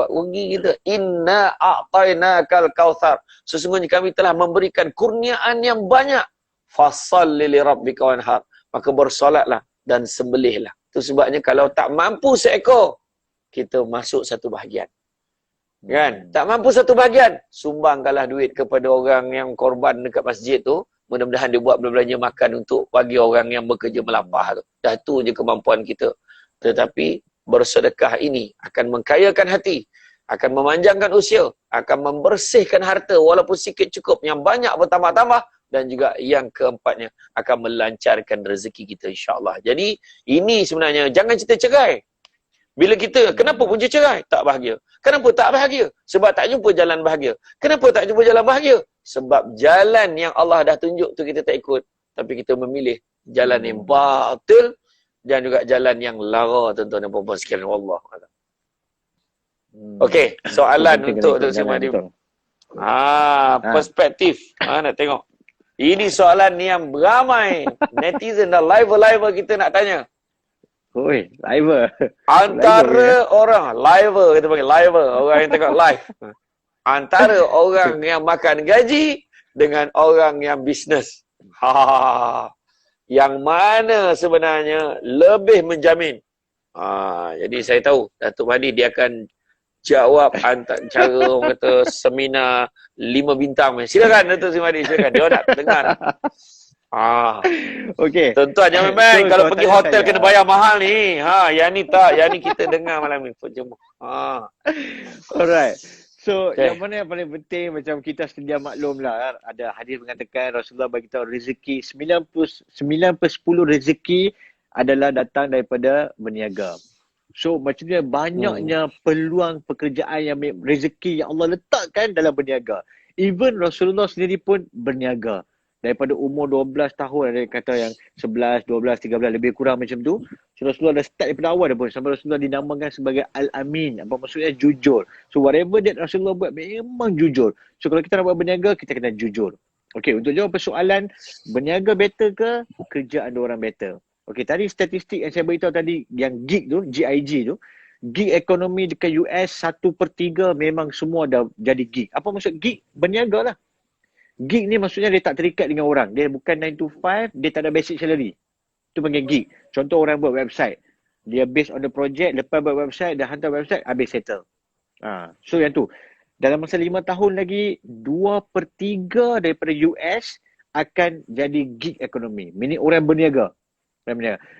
S1: rugi kita. Inna a'tainakal kautsar. Sesungguhnya kami telah memberikan kurniaan yang banyak. Fassalli li rabbika wanhar. Maka bersolatlah dan sembelihlah. Itu sebabnya kalau tak mampu seekor, kita masuk satu bahagian. Kan? Tak mampu satu bahagian, sumbangkanlah duit kepada orang yang korban dekat masjid tu. Mudah-mudahan dia buat belanja makan untuk bagi orang yang bekerja melapah tu. Dah tu je kemampuan kita. Tetapi bersedekah ini akan mengkayakan hati, akan memanjangkan usia, akan membersihkan harta walaupun sikit cukup, yang banyak bertambah-tambah, dan juga yang keempatnya akan melancarkan rezeki kita insya-Allah. Jadi ini sebenarnya jangan cerita cerai. Bila kita, kenapa punca cerai? Tak bahagia. Kenapa tak bahagia? Sebab tak jumpa jalan bahagia. Kenapa tak jumpa jalan bahagia? Sebab jalan yang Allah dah tunjuk tu kita tak ikut. Tapi kita memilih jalan yang batil dan juga jalan yang lara, tuan-tuan dan puan-puan sekalian. Allah. Okey, soalan untuk Dr. Madim. Perspektif. Nak tengok. Ini soalan yang beramai netizen dan live kita nak tanya.
S2: Oi, live.
S1: Antara orang live, kita panggil live, orang yang tengok live. Antara orang yang makan gaji dengan orang yang bisnes. Yang mana sebenarnya lebih menjamin? Jadi saya tahu Datuk Mahdi dia akan jawab cara orang kata seminar 5 bintang. Silakan Datuk Mahdi, silakan. Dia nak dengar.
S2: Okey.
S1: Tuan-tuan jangan main. Kalau pergi hotel saya kena bayar mahal ni. Yang ni tak. Yang ni kita dengar malam ni.
S2: Alright. So, yang mana yang paling penting, macam kita sedia maklum lah. Ada hadis mengatakan Rasulullah bagi tahu rezeki 9 per 10 rezeki adalah datang daripada berniaga. So, macamnya banyaknya peluang pekerjaan yang rezeki yang Allah letakkan dalam berniaga. Even Rasulullah sendiri pun berniaga. Daripada umur 12 tahun, ada kata yang 11, 12, 13 lebih kurang macam tu. So Rasulullah dah start daripada awal dah pun. Sampai Rasulullah dinamakan sebagai Al-Amin. Apa maksudnya? Jujur. So whatever that Rasulullah buat memang jujur. So kalau kita nak buat berniaga, kita kena jujur. Okay, untuk jawab persoalan, berniaga better ke? Kerja ada orang better. Okay, tadi statistik yang saya beritahu tadi, yang gig tu, GIG tu. Gig ekonomi dekat US 1/3 memang semua dah jadi gig. Apa maksud gig? Berniaga lah. Gig ni maksudnya dia tak terikat dengan orang. Dia bukan 9 to 5, dia tak ada basic salary. Itu panggil gig. Contoh orang buat website. Dia based on the project, lepas buat website, dah hantar website, habis settle. So yang tu. Dalam masa 5 tahun lagi, 2/3 daripada US akan jadi gig ekonomi. Meaning orang berniaga.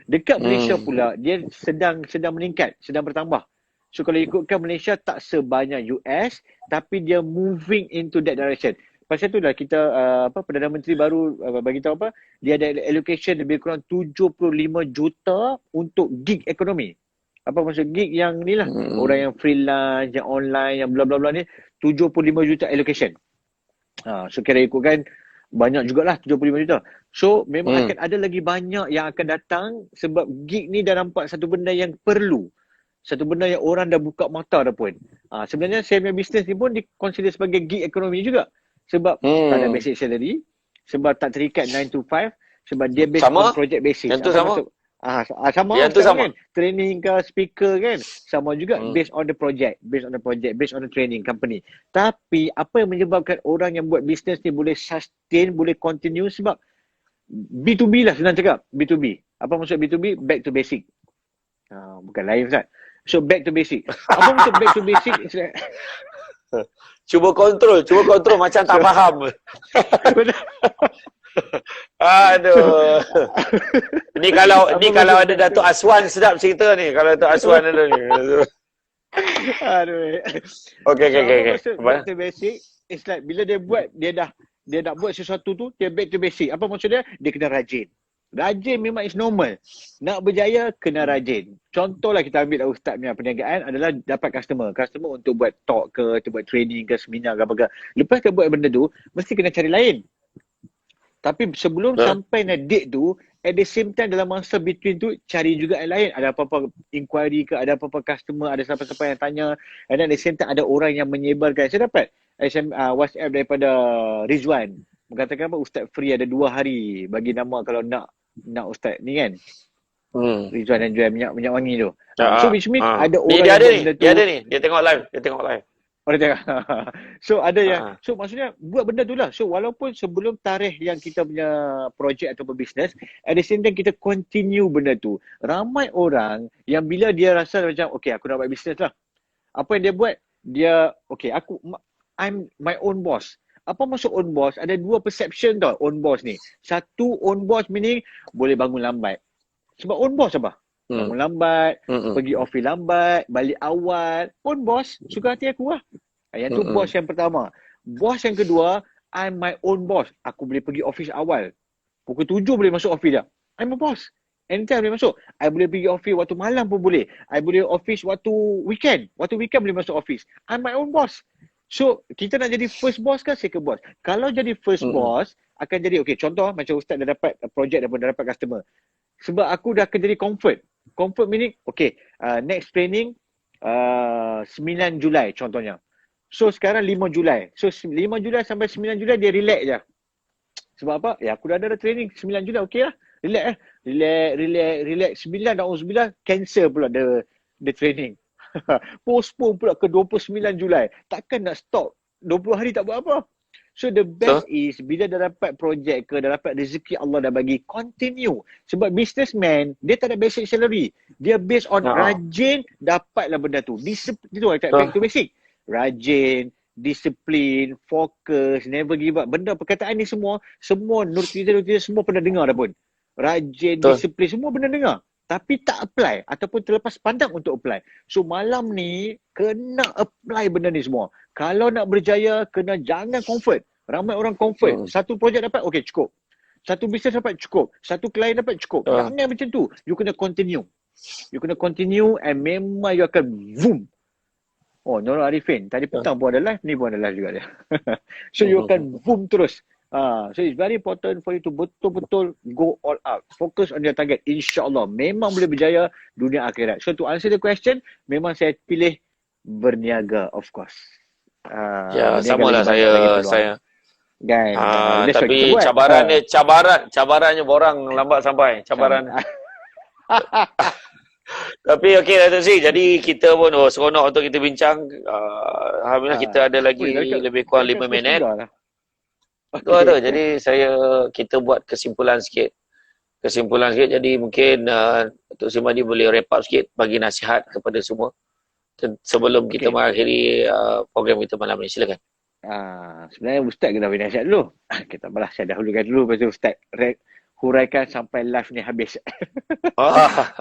S2: Dekat Malaysia pula, dia sedang meningkat, sedang bertambah. So kalau ikutkan Malaysia tak sebanyak US, tapi dia moving into that direction. Pasal tu lah kita Perdana Menteri baru bagi tahu dia ada allocation lebih kurang 75 juta untuk gig ekonomi. Apa maksud gig yang ni lah, orang yang freelance, yang online, yang bla bla bla ni, 75 juta allocation. So kira ikutkan banyak jugalah 75 juta. So memang akan ada lagi banyak yang akan datang sebab gig ni dah nampak satu benda yang perlu. Satu benda yang orang dah buka mata dah pun. Sebenarnya saya punya bisnes ni pun dikonsider sebagai gig ekonomi juga. Sebab tak ada basic salary, sebab tak terikat 9 to 5, sebab dia based on project basis.
S1: Yang tu sama.
S2: Sama
S1: Yang tu
S2: Ustaz
S1: sama.
S2: kan, training ke speaker kan, sama juga based on the project, based on the training company. Tapi apa yang menyebabkan orang yang buat bisnes ni boleh sustain, boleh continue sebab B2B lah, senang cakap. B2B. Apa maksud B2B? Back to basic. Bukan lain Ustaz. So back to basic. Apa maksud back to basic?
S1: Cuba kontrol macam tak faham. Aduh. Ni kalau ada Datuk Aswan sedap cerita ni. Kalau Datuk Aswan ada ni.
S2: Aduh.
S1: Okey.
S2: Back to basic, it's like bila dia buat, dia nak buat sesuatu tu, dia back to basic. Apa maksud dia? Dia kena rajin. Rajin memang is normal. Nak berjaya, kena rajin. Contohlah kita ambil Ustaz punya perniagaan adalah dapat customer. Customer untuk buat talk ke, untuk buat training ke, seminar ke apa-apa. Lepas dia buat benda tu, mesti kena cari lain. Tapi sebelum sampai nak date tu, at the same time dalam masa between tu, cari juga yang lain. Ada apa-apa inquiry ke, ada apa-apa customer, ada siapa-siapa yang tanya. And then at the same time ada orang yang menyebarkan. Saya dapat WhatsApp daripada Rizwan. Mengatakan apa, Ustaz free ada 2 hari bagi nama kalau nak Ustaz ni kan. Rizwan yang jual minyak wangi tu. So which means ada orang
S1: dia
S2: yang
S1: dia ada ni. Dia tengok live.
S2: Oh, dia tengok. So ada yang, so maksudnya buat benda tu lah. So walaupun sebelum tarikh yang kita punya projek atau bisnes, at the same time kita continue benda tu. Ramai orang yang bila dia rasa macam, okay aku nak buat bisnes lah. Apa yang dia buat? Dia, okay I'm my own boss. Apa maksud own boss? Ada 2 perception tau own boss ni. Satu, own boss meaning boleh bangun lambat. Sebab own boss apa? Bangun lambat, pergi office lambat, balik awal. Own boss, suka hati aku lah. Yang tu boss yang pertama. Boss yang kedua, I'm my own boss. Aku boleh pergi office awal. Pukul 7 boleh masuk office dah. I'm a boss. Anytime boleh masuk. I boleh pergi office waktu malam pun boleh. I boleh office waktu weekend. Waktu weekend boleh masuk office. I'm my own boss. So, kita nak jadi first boss ke second boss? Kalau jadi first boss, akan jadi, okay, contoh macam Ustaz dah dapat project dan dah dapat customer. Sebab aku dah akan jadi comfort. Comfort meaning, okay, next training 9 Julai contohnya. So, sekarang 5 Julai. So, 5 Julai sampai 9 Julai dia relax je. Sebab apa? Ya, aku dah ada training 9 Julai, okay lah. Relax. 9 dan 9 cancel pula the training. Postpone pula ke 29 Julai. Takkan nak stop 20 hari tak buat apa. So the best is bila dah dapat projek ke, dah dapat rezeki Allah dah bagi, continue. Sebab businessman, dia tak ada basic salary. Dia based on rajin, dapatlah benda tu. Itu back to basic. Rajin, disiplin, fokus, never give up. Benda perkataan ni semua nurtiza semua pernah dengar dah pun. Rajin, disiplin, semua pernah dengar. Tapi tak apply ataupun terlepas pandang untuk apply. So malam ni kena apply benda ni semua. Kalau nak berjaya, jangan comfort. Ramai orang comfort. Satu projek dapat, okay cukup. Satu bisnes dapat, cukup. Satu klien dapat, cukup. Jangan macam tu. You kena continue. And memang you akan boom. Oh, Nurul Arifin. Tadi petang pun ada live, ni pun ada live juga dia. So you akan boom terus. So it's very important for you to betul-betul go all out. Focus on your target. InsyaAllah. Memang boleh berjaya dunia akhirat. So to answer the question, memang saya pilih berniaga, of course.
S1: Samalah saya.
S2: Kan.
S1: Tapi cabarannya borang lambat sampai. Cabaran. Tapi okey Datuk Sri, jadi kita pun seronok untuk kita bincang. Alhamdulillah kita ada lagi lebih kurang 5 minit. Betul. Jadi kita buat kesimpulan sikit. Jadi mungkin Datuk Sri Mahdi boleh wrap up sikit, bagi nasihat kepada semua sebelum kita mengakhiri program kita malam ni. Silakan.
S2: Sebenarnya Ustaz kena beri nasihat dulu. Kita balas saya dahulukan dulu, lepas tu Ustaz huraikan sampai live ni habis.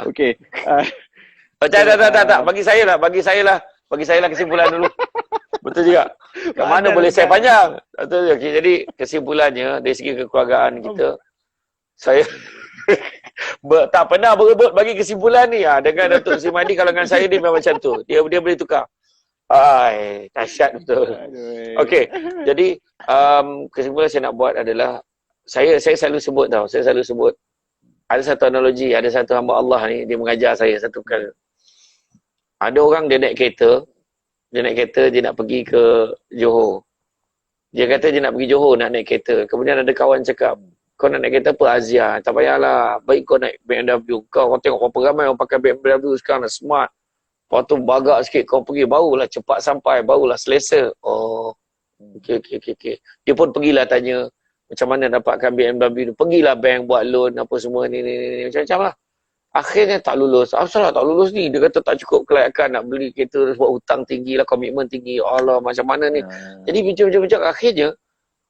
S2: Okey.
S1: Tak. Bagi saya lah kesimpulan dulu. Betul juga. Kat mana boleh saya panjang. Betul. Okay, jadi kesimpulannya dari segi kekeluargaan kita, saya tak pernah berebut bagi kesimpulan ni. Dengan Datuk Sri Mahdi, kalau dengan saya dia memang macam tu. Dia boleh tukar. Dahsyat betul. Okey. Jadi kesimpulan saya nak buat adalah saya selalu sebut ada satu analogi, ada satu hamba Allah ni, dia mengajar saya satu kali. Ada orang dia naik kereta, dia nak pergi ke Johor. Dia kata dia nak pergi Johor, nak naik kereta. Kemudian ada kawan cakap, Kau nak naik kereta apa? Azia. Tak payahlah. Baik kau naik BMW. Kau tengok berapa ramai orang pakai BMW sekarang dah smart. Lepas tu bagak sikit kau pergi. Barulah cepat sampai. Barulah selesa. Oh. Okey. Dia pun pergilah tanya macam mana dapatkan BMW tu. Pergilah bank buat loan apa semua ni. Macam-macam lah. Akhirnya tak lulus. Salah tak lulus ni. Dia kata tak cukup kelayakan nak beli kereta sebab hutang tinggi lah. Komitmen tinggi. Allah macam mana ni. Jadi macam-macam akhirnya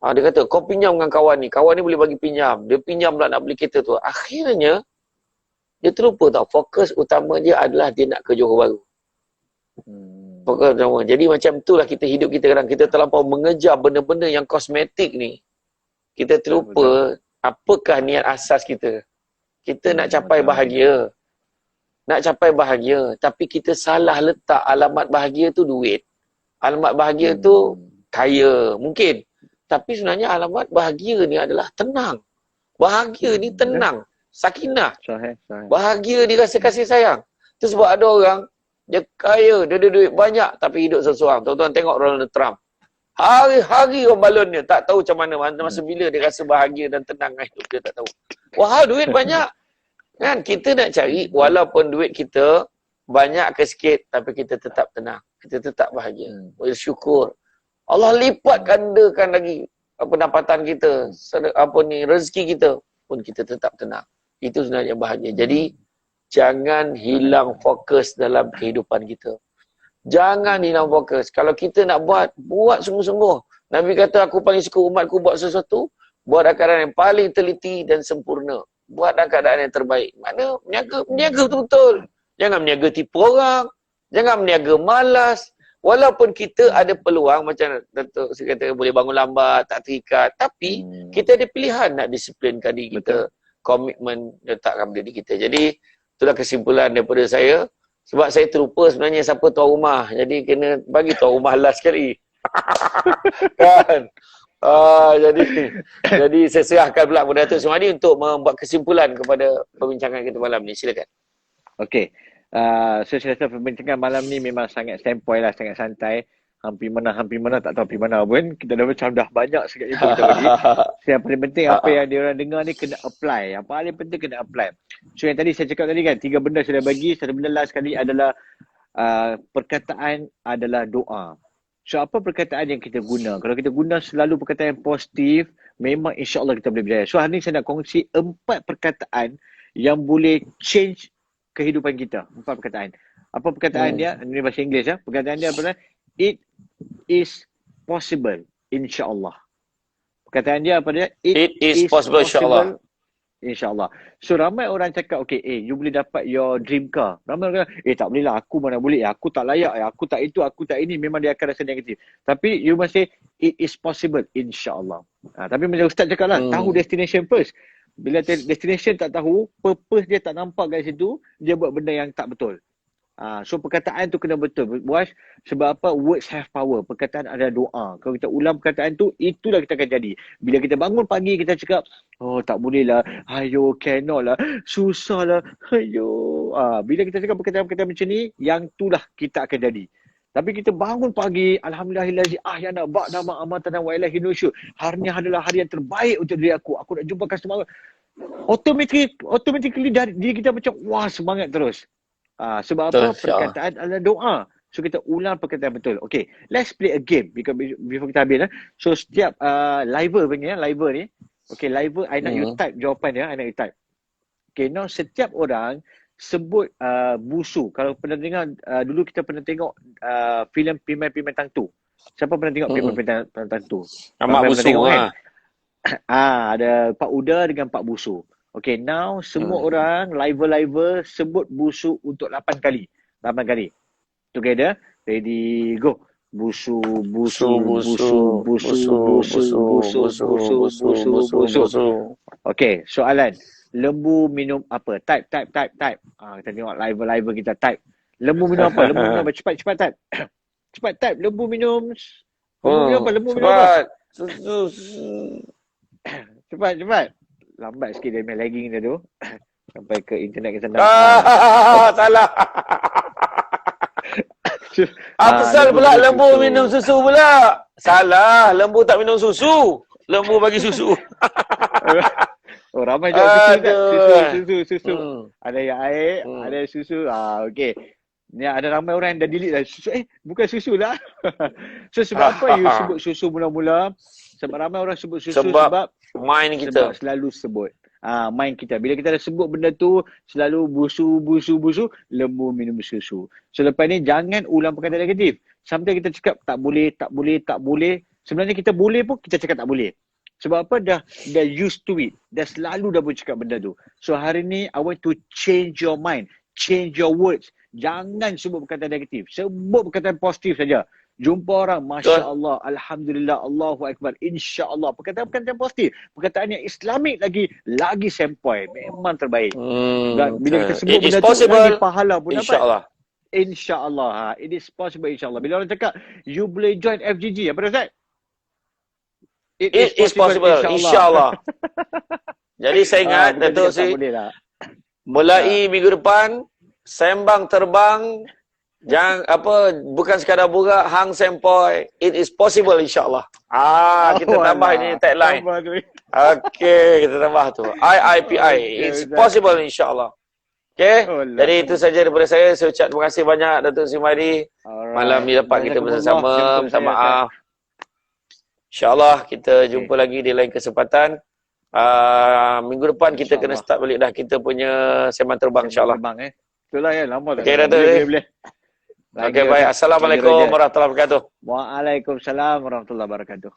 S1: dia kata, kau pinjam dengan kawan ni. Kawan ni boleh bagi pinjam. Dia pinjam pula nak beli kereta tu. Akhirnya, dia terlupa tau. Fokus utama dia adalah dia nak ke Johor Bahru. Fokus utama. Jadi macam itulah kita hidup kita kadang. Kita terlampau mengejar benda-benda yang kosmetik ni. Kita terlupa apakah niat asas kita. Kita nak capai bahagia. Nak capai bahagia. Tapi kita salah letak alamat bahagia tu duit. Alamat bahagia tu kaya. Mungkin. Tapi sebenarnya alamat bahagia ni adalah tenang. Bahagia ni tenang. Sakinah. Bahagia dirasa kasih sayang. Itu sebab ada orang, dia kaya, dia ada duit banyak tapi hidup seseorang. Tuan-tuan tengok Donald Trump. Hari-hari orang balon dia. Tak tahu macam mana, masa bila dia rasa bahagia dan tenang dengan hidup dia, tak tahu. Wah, duit banyak. Kan, kita nak cari, walaupun duit kita banyak ke sikit, tapi kita tetap tenang. Kita tetap bahagia. Bersyukur. Allah lipat gandakan lagi pendapatan kita, rezeki kita pun kita tetap tenang. Itu sebenarnya bahagia. Jadi jangan hilang fokus dalam kehidupan kita. Jangan hilang fokus. Kalau kita nak buat sungguh-sungguh. Nabi kata aku paling suka umatku buat sesuatu, buat dalam keadaan yang paling teliti dan sempurna. Buat dalam keadaan yang terbaik. Mana meniaga betul-betul. Jangan meniaga tipu orang. Jangan meniaga malas. Walaupun kita ada peluang macam Datuk saya kata boleh bangun lambat, tak terikat. Tapi kita ada pilihan nak disiplinkan diri kita. Komitmen letakkan diri kita. Jadi itulah kesimpulan daripada saya. Sebab saya terlupa sebenarnya siapa tuan rumah. Jadi kena bagi tuan rumah last sekali. Kan? Jadi saya serahkan pula kepada Datuk Semadi untuk membuat kesimpulan kepada perbincangan kita malam ni. Silakan.
S2: Okey. So saya rasa perbincangan malam ni memang sangat standpoint lah, sangat santai. Hampir mana tak tahu hampir mana pun. Kita dah macam dah banyak sikit info kita bagi. So yang paling penting apa yang dia orang dengar ni kena apply. Yang paling penting kena apply. So yang tadi saya cakap tadi kan, 3 benda saya dah bagi. Satu benda last sekali adalah perkataan adalah doa. So apa perkataan yang kita guna? Kalau kita guna selalu perkataan yang positif, memang insya-Allah kita boleh berjaya. So hari ni saya nak kongsi 4 perkataan yang boleh change kehidupan kita. 4 perkataan. Apa perkataan dia? Ini bahasa Inggeris ya. Perkataan dia adalah it is possible insya-Allah. Perkataan dia apa dia?
S1: It is possible insya-Allah.
S2: InsyaAllah. So ramai orang cakap, okay, you boleh dapat your dream car. Ramai orang kata, tak boleh lah, aku mana boleh, aku tak layak, aku tak itu, aku tak ini. Memang dia akan rasa negatif. Tapi you must say, it is possible, insyaAllah. Tapi macam Ustaz cakap lah, tahu destination first. Bila destination tak tahu, purpose dia tak nampak kat situ, dia buat benda yang tak betul. So perkataan tu kena betul. Buat sebab apa? Words have power. Perkataan ada doa. Kalau kita ulang perkataan tu, itulah kita akan jadi. Bila kita bangun pagi, kita cakap, oh tak boleh lah, ayo cannot lah, susah lah, ayo. Bila kita cakap perkataan-perkataan macam ni, yang itulah kita akan jadi. Tapi kita bangun pagi, alhamdulillahillazi ahyana ba'da ma amatana wa ilaihi nusyur. Hari ni adalah hari yang terbaik untuk diri aku. Aku nak jumpa customer. Automatically diri kita macam wah semangat terus. Sebab apa? Perkataan adalah doa. So kita ulang perkataan betul. Okay, let's play a game before kita habis. So setiap liver panggil liver ni. Okay, liver, I nak you type jawapan dia. I nak you type. Okay, now setiap orang sebut busu. Kalau pernah dengar, dulu kita pernah tengok filem Pimen Tangtu. Siapa pernah tengok Pimen Tangtu?
S1: Amak busu
S2: kan? Ada Pak Uda dengan Pak Busu. Okay, now semua orang liver sebut busu untuk 8 kali. 8 kali. Together, ready, go. Busu. Okay, soalan. Lembu minum apa? Type. Kita tengok liver kita type. Lembu minum apa? Cepat type. Cepat type. Lembu minum apa?
S1: Susu.
S2: Cepat. Lambat sikit dia main lagging dia tu. Sampai ke internet kita nak.
S1: Salah. Apa pula lembu minum susu pula? Salah, lembu tak minum susu. Lembu bagi susu.
S2: Oh, ramai jawab susu kan?
S1: Aduh.
S2: Susu. Ada yang air, ada susu. Okey. Ni ada ramai orang yang dah delete dah. Susu, bukan susu lah. So, sebab apa you sebut susu mula-mula? Sebab ramai orang sebut susu sebab
S1: main kita.
S2: Sebab selalu sebut. Main kita. Bila kita dah sebut benda tu, selalu busu, lembu minum susu. So, lepas ni jangan ulang perkataan negatif. Sometimes kita cakap tak boleh. Sebenarnya kita boleh pun, kita cakap tak boleh. Sebab apa? Dah used to it. Dah selalu dah bercakap benda tu. So, hari ni, I want to change your mind. Change your words. Jangan sebut perkataan negatif. Sebut perkataan positif saja. Jumpa orang, Masya Allah, Alhamdulillah, Allahu Akbar, Insya Allah. Perkataan-perkataan positif. Perkataan yang Islamik lagi sempoi. Memang terbaik. Bila kita sebut benda tu, lagi pahala pun dapat.
S1: InsyaAllah.
S2: InsyaAllah. It is possible, InsyaAllah. Bila orang cakap, you boleh join FGG. Apa dah, Ustaz?
S1: It is possible, InsyaAllah. Jadi saya ingat, Datuk Sri, mulai minggu depan, sembang terbang, bukan sekadar buka, hang sempoi, it is possible insyaAllah. Kita tambah ini tagline. Okey, kita tambah tu. IIPI, it's possible insyaAllah. Okey, jadi itu saja daripada saya. Saya ucap terima kasih banyak Datuk Sri Mahathir. Malam ni dapat kita bersama. Minta maaf. InsyaAllah kita jumpa lagi di lain kesempatan. Minggu depan kita kena start balik dah kita punya sembang terbang insyaAllah.
S2: Itulah ya, lama tak.
S1: Okey, Datuk. Okey, baik. Assalamualaikum warahmatullahi wabarakatuh.
S2: Waalaikumsalam warahmatullahi wabarakatuh.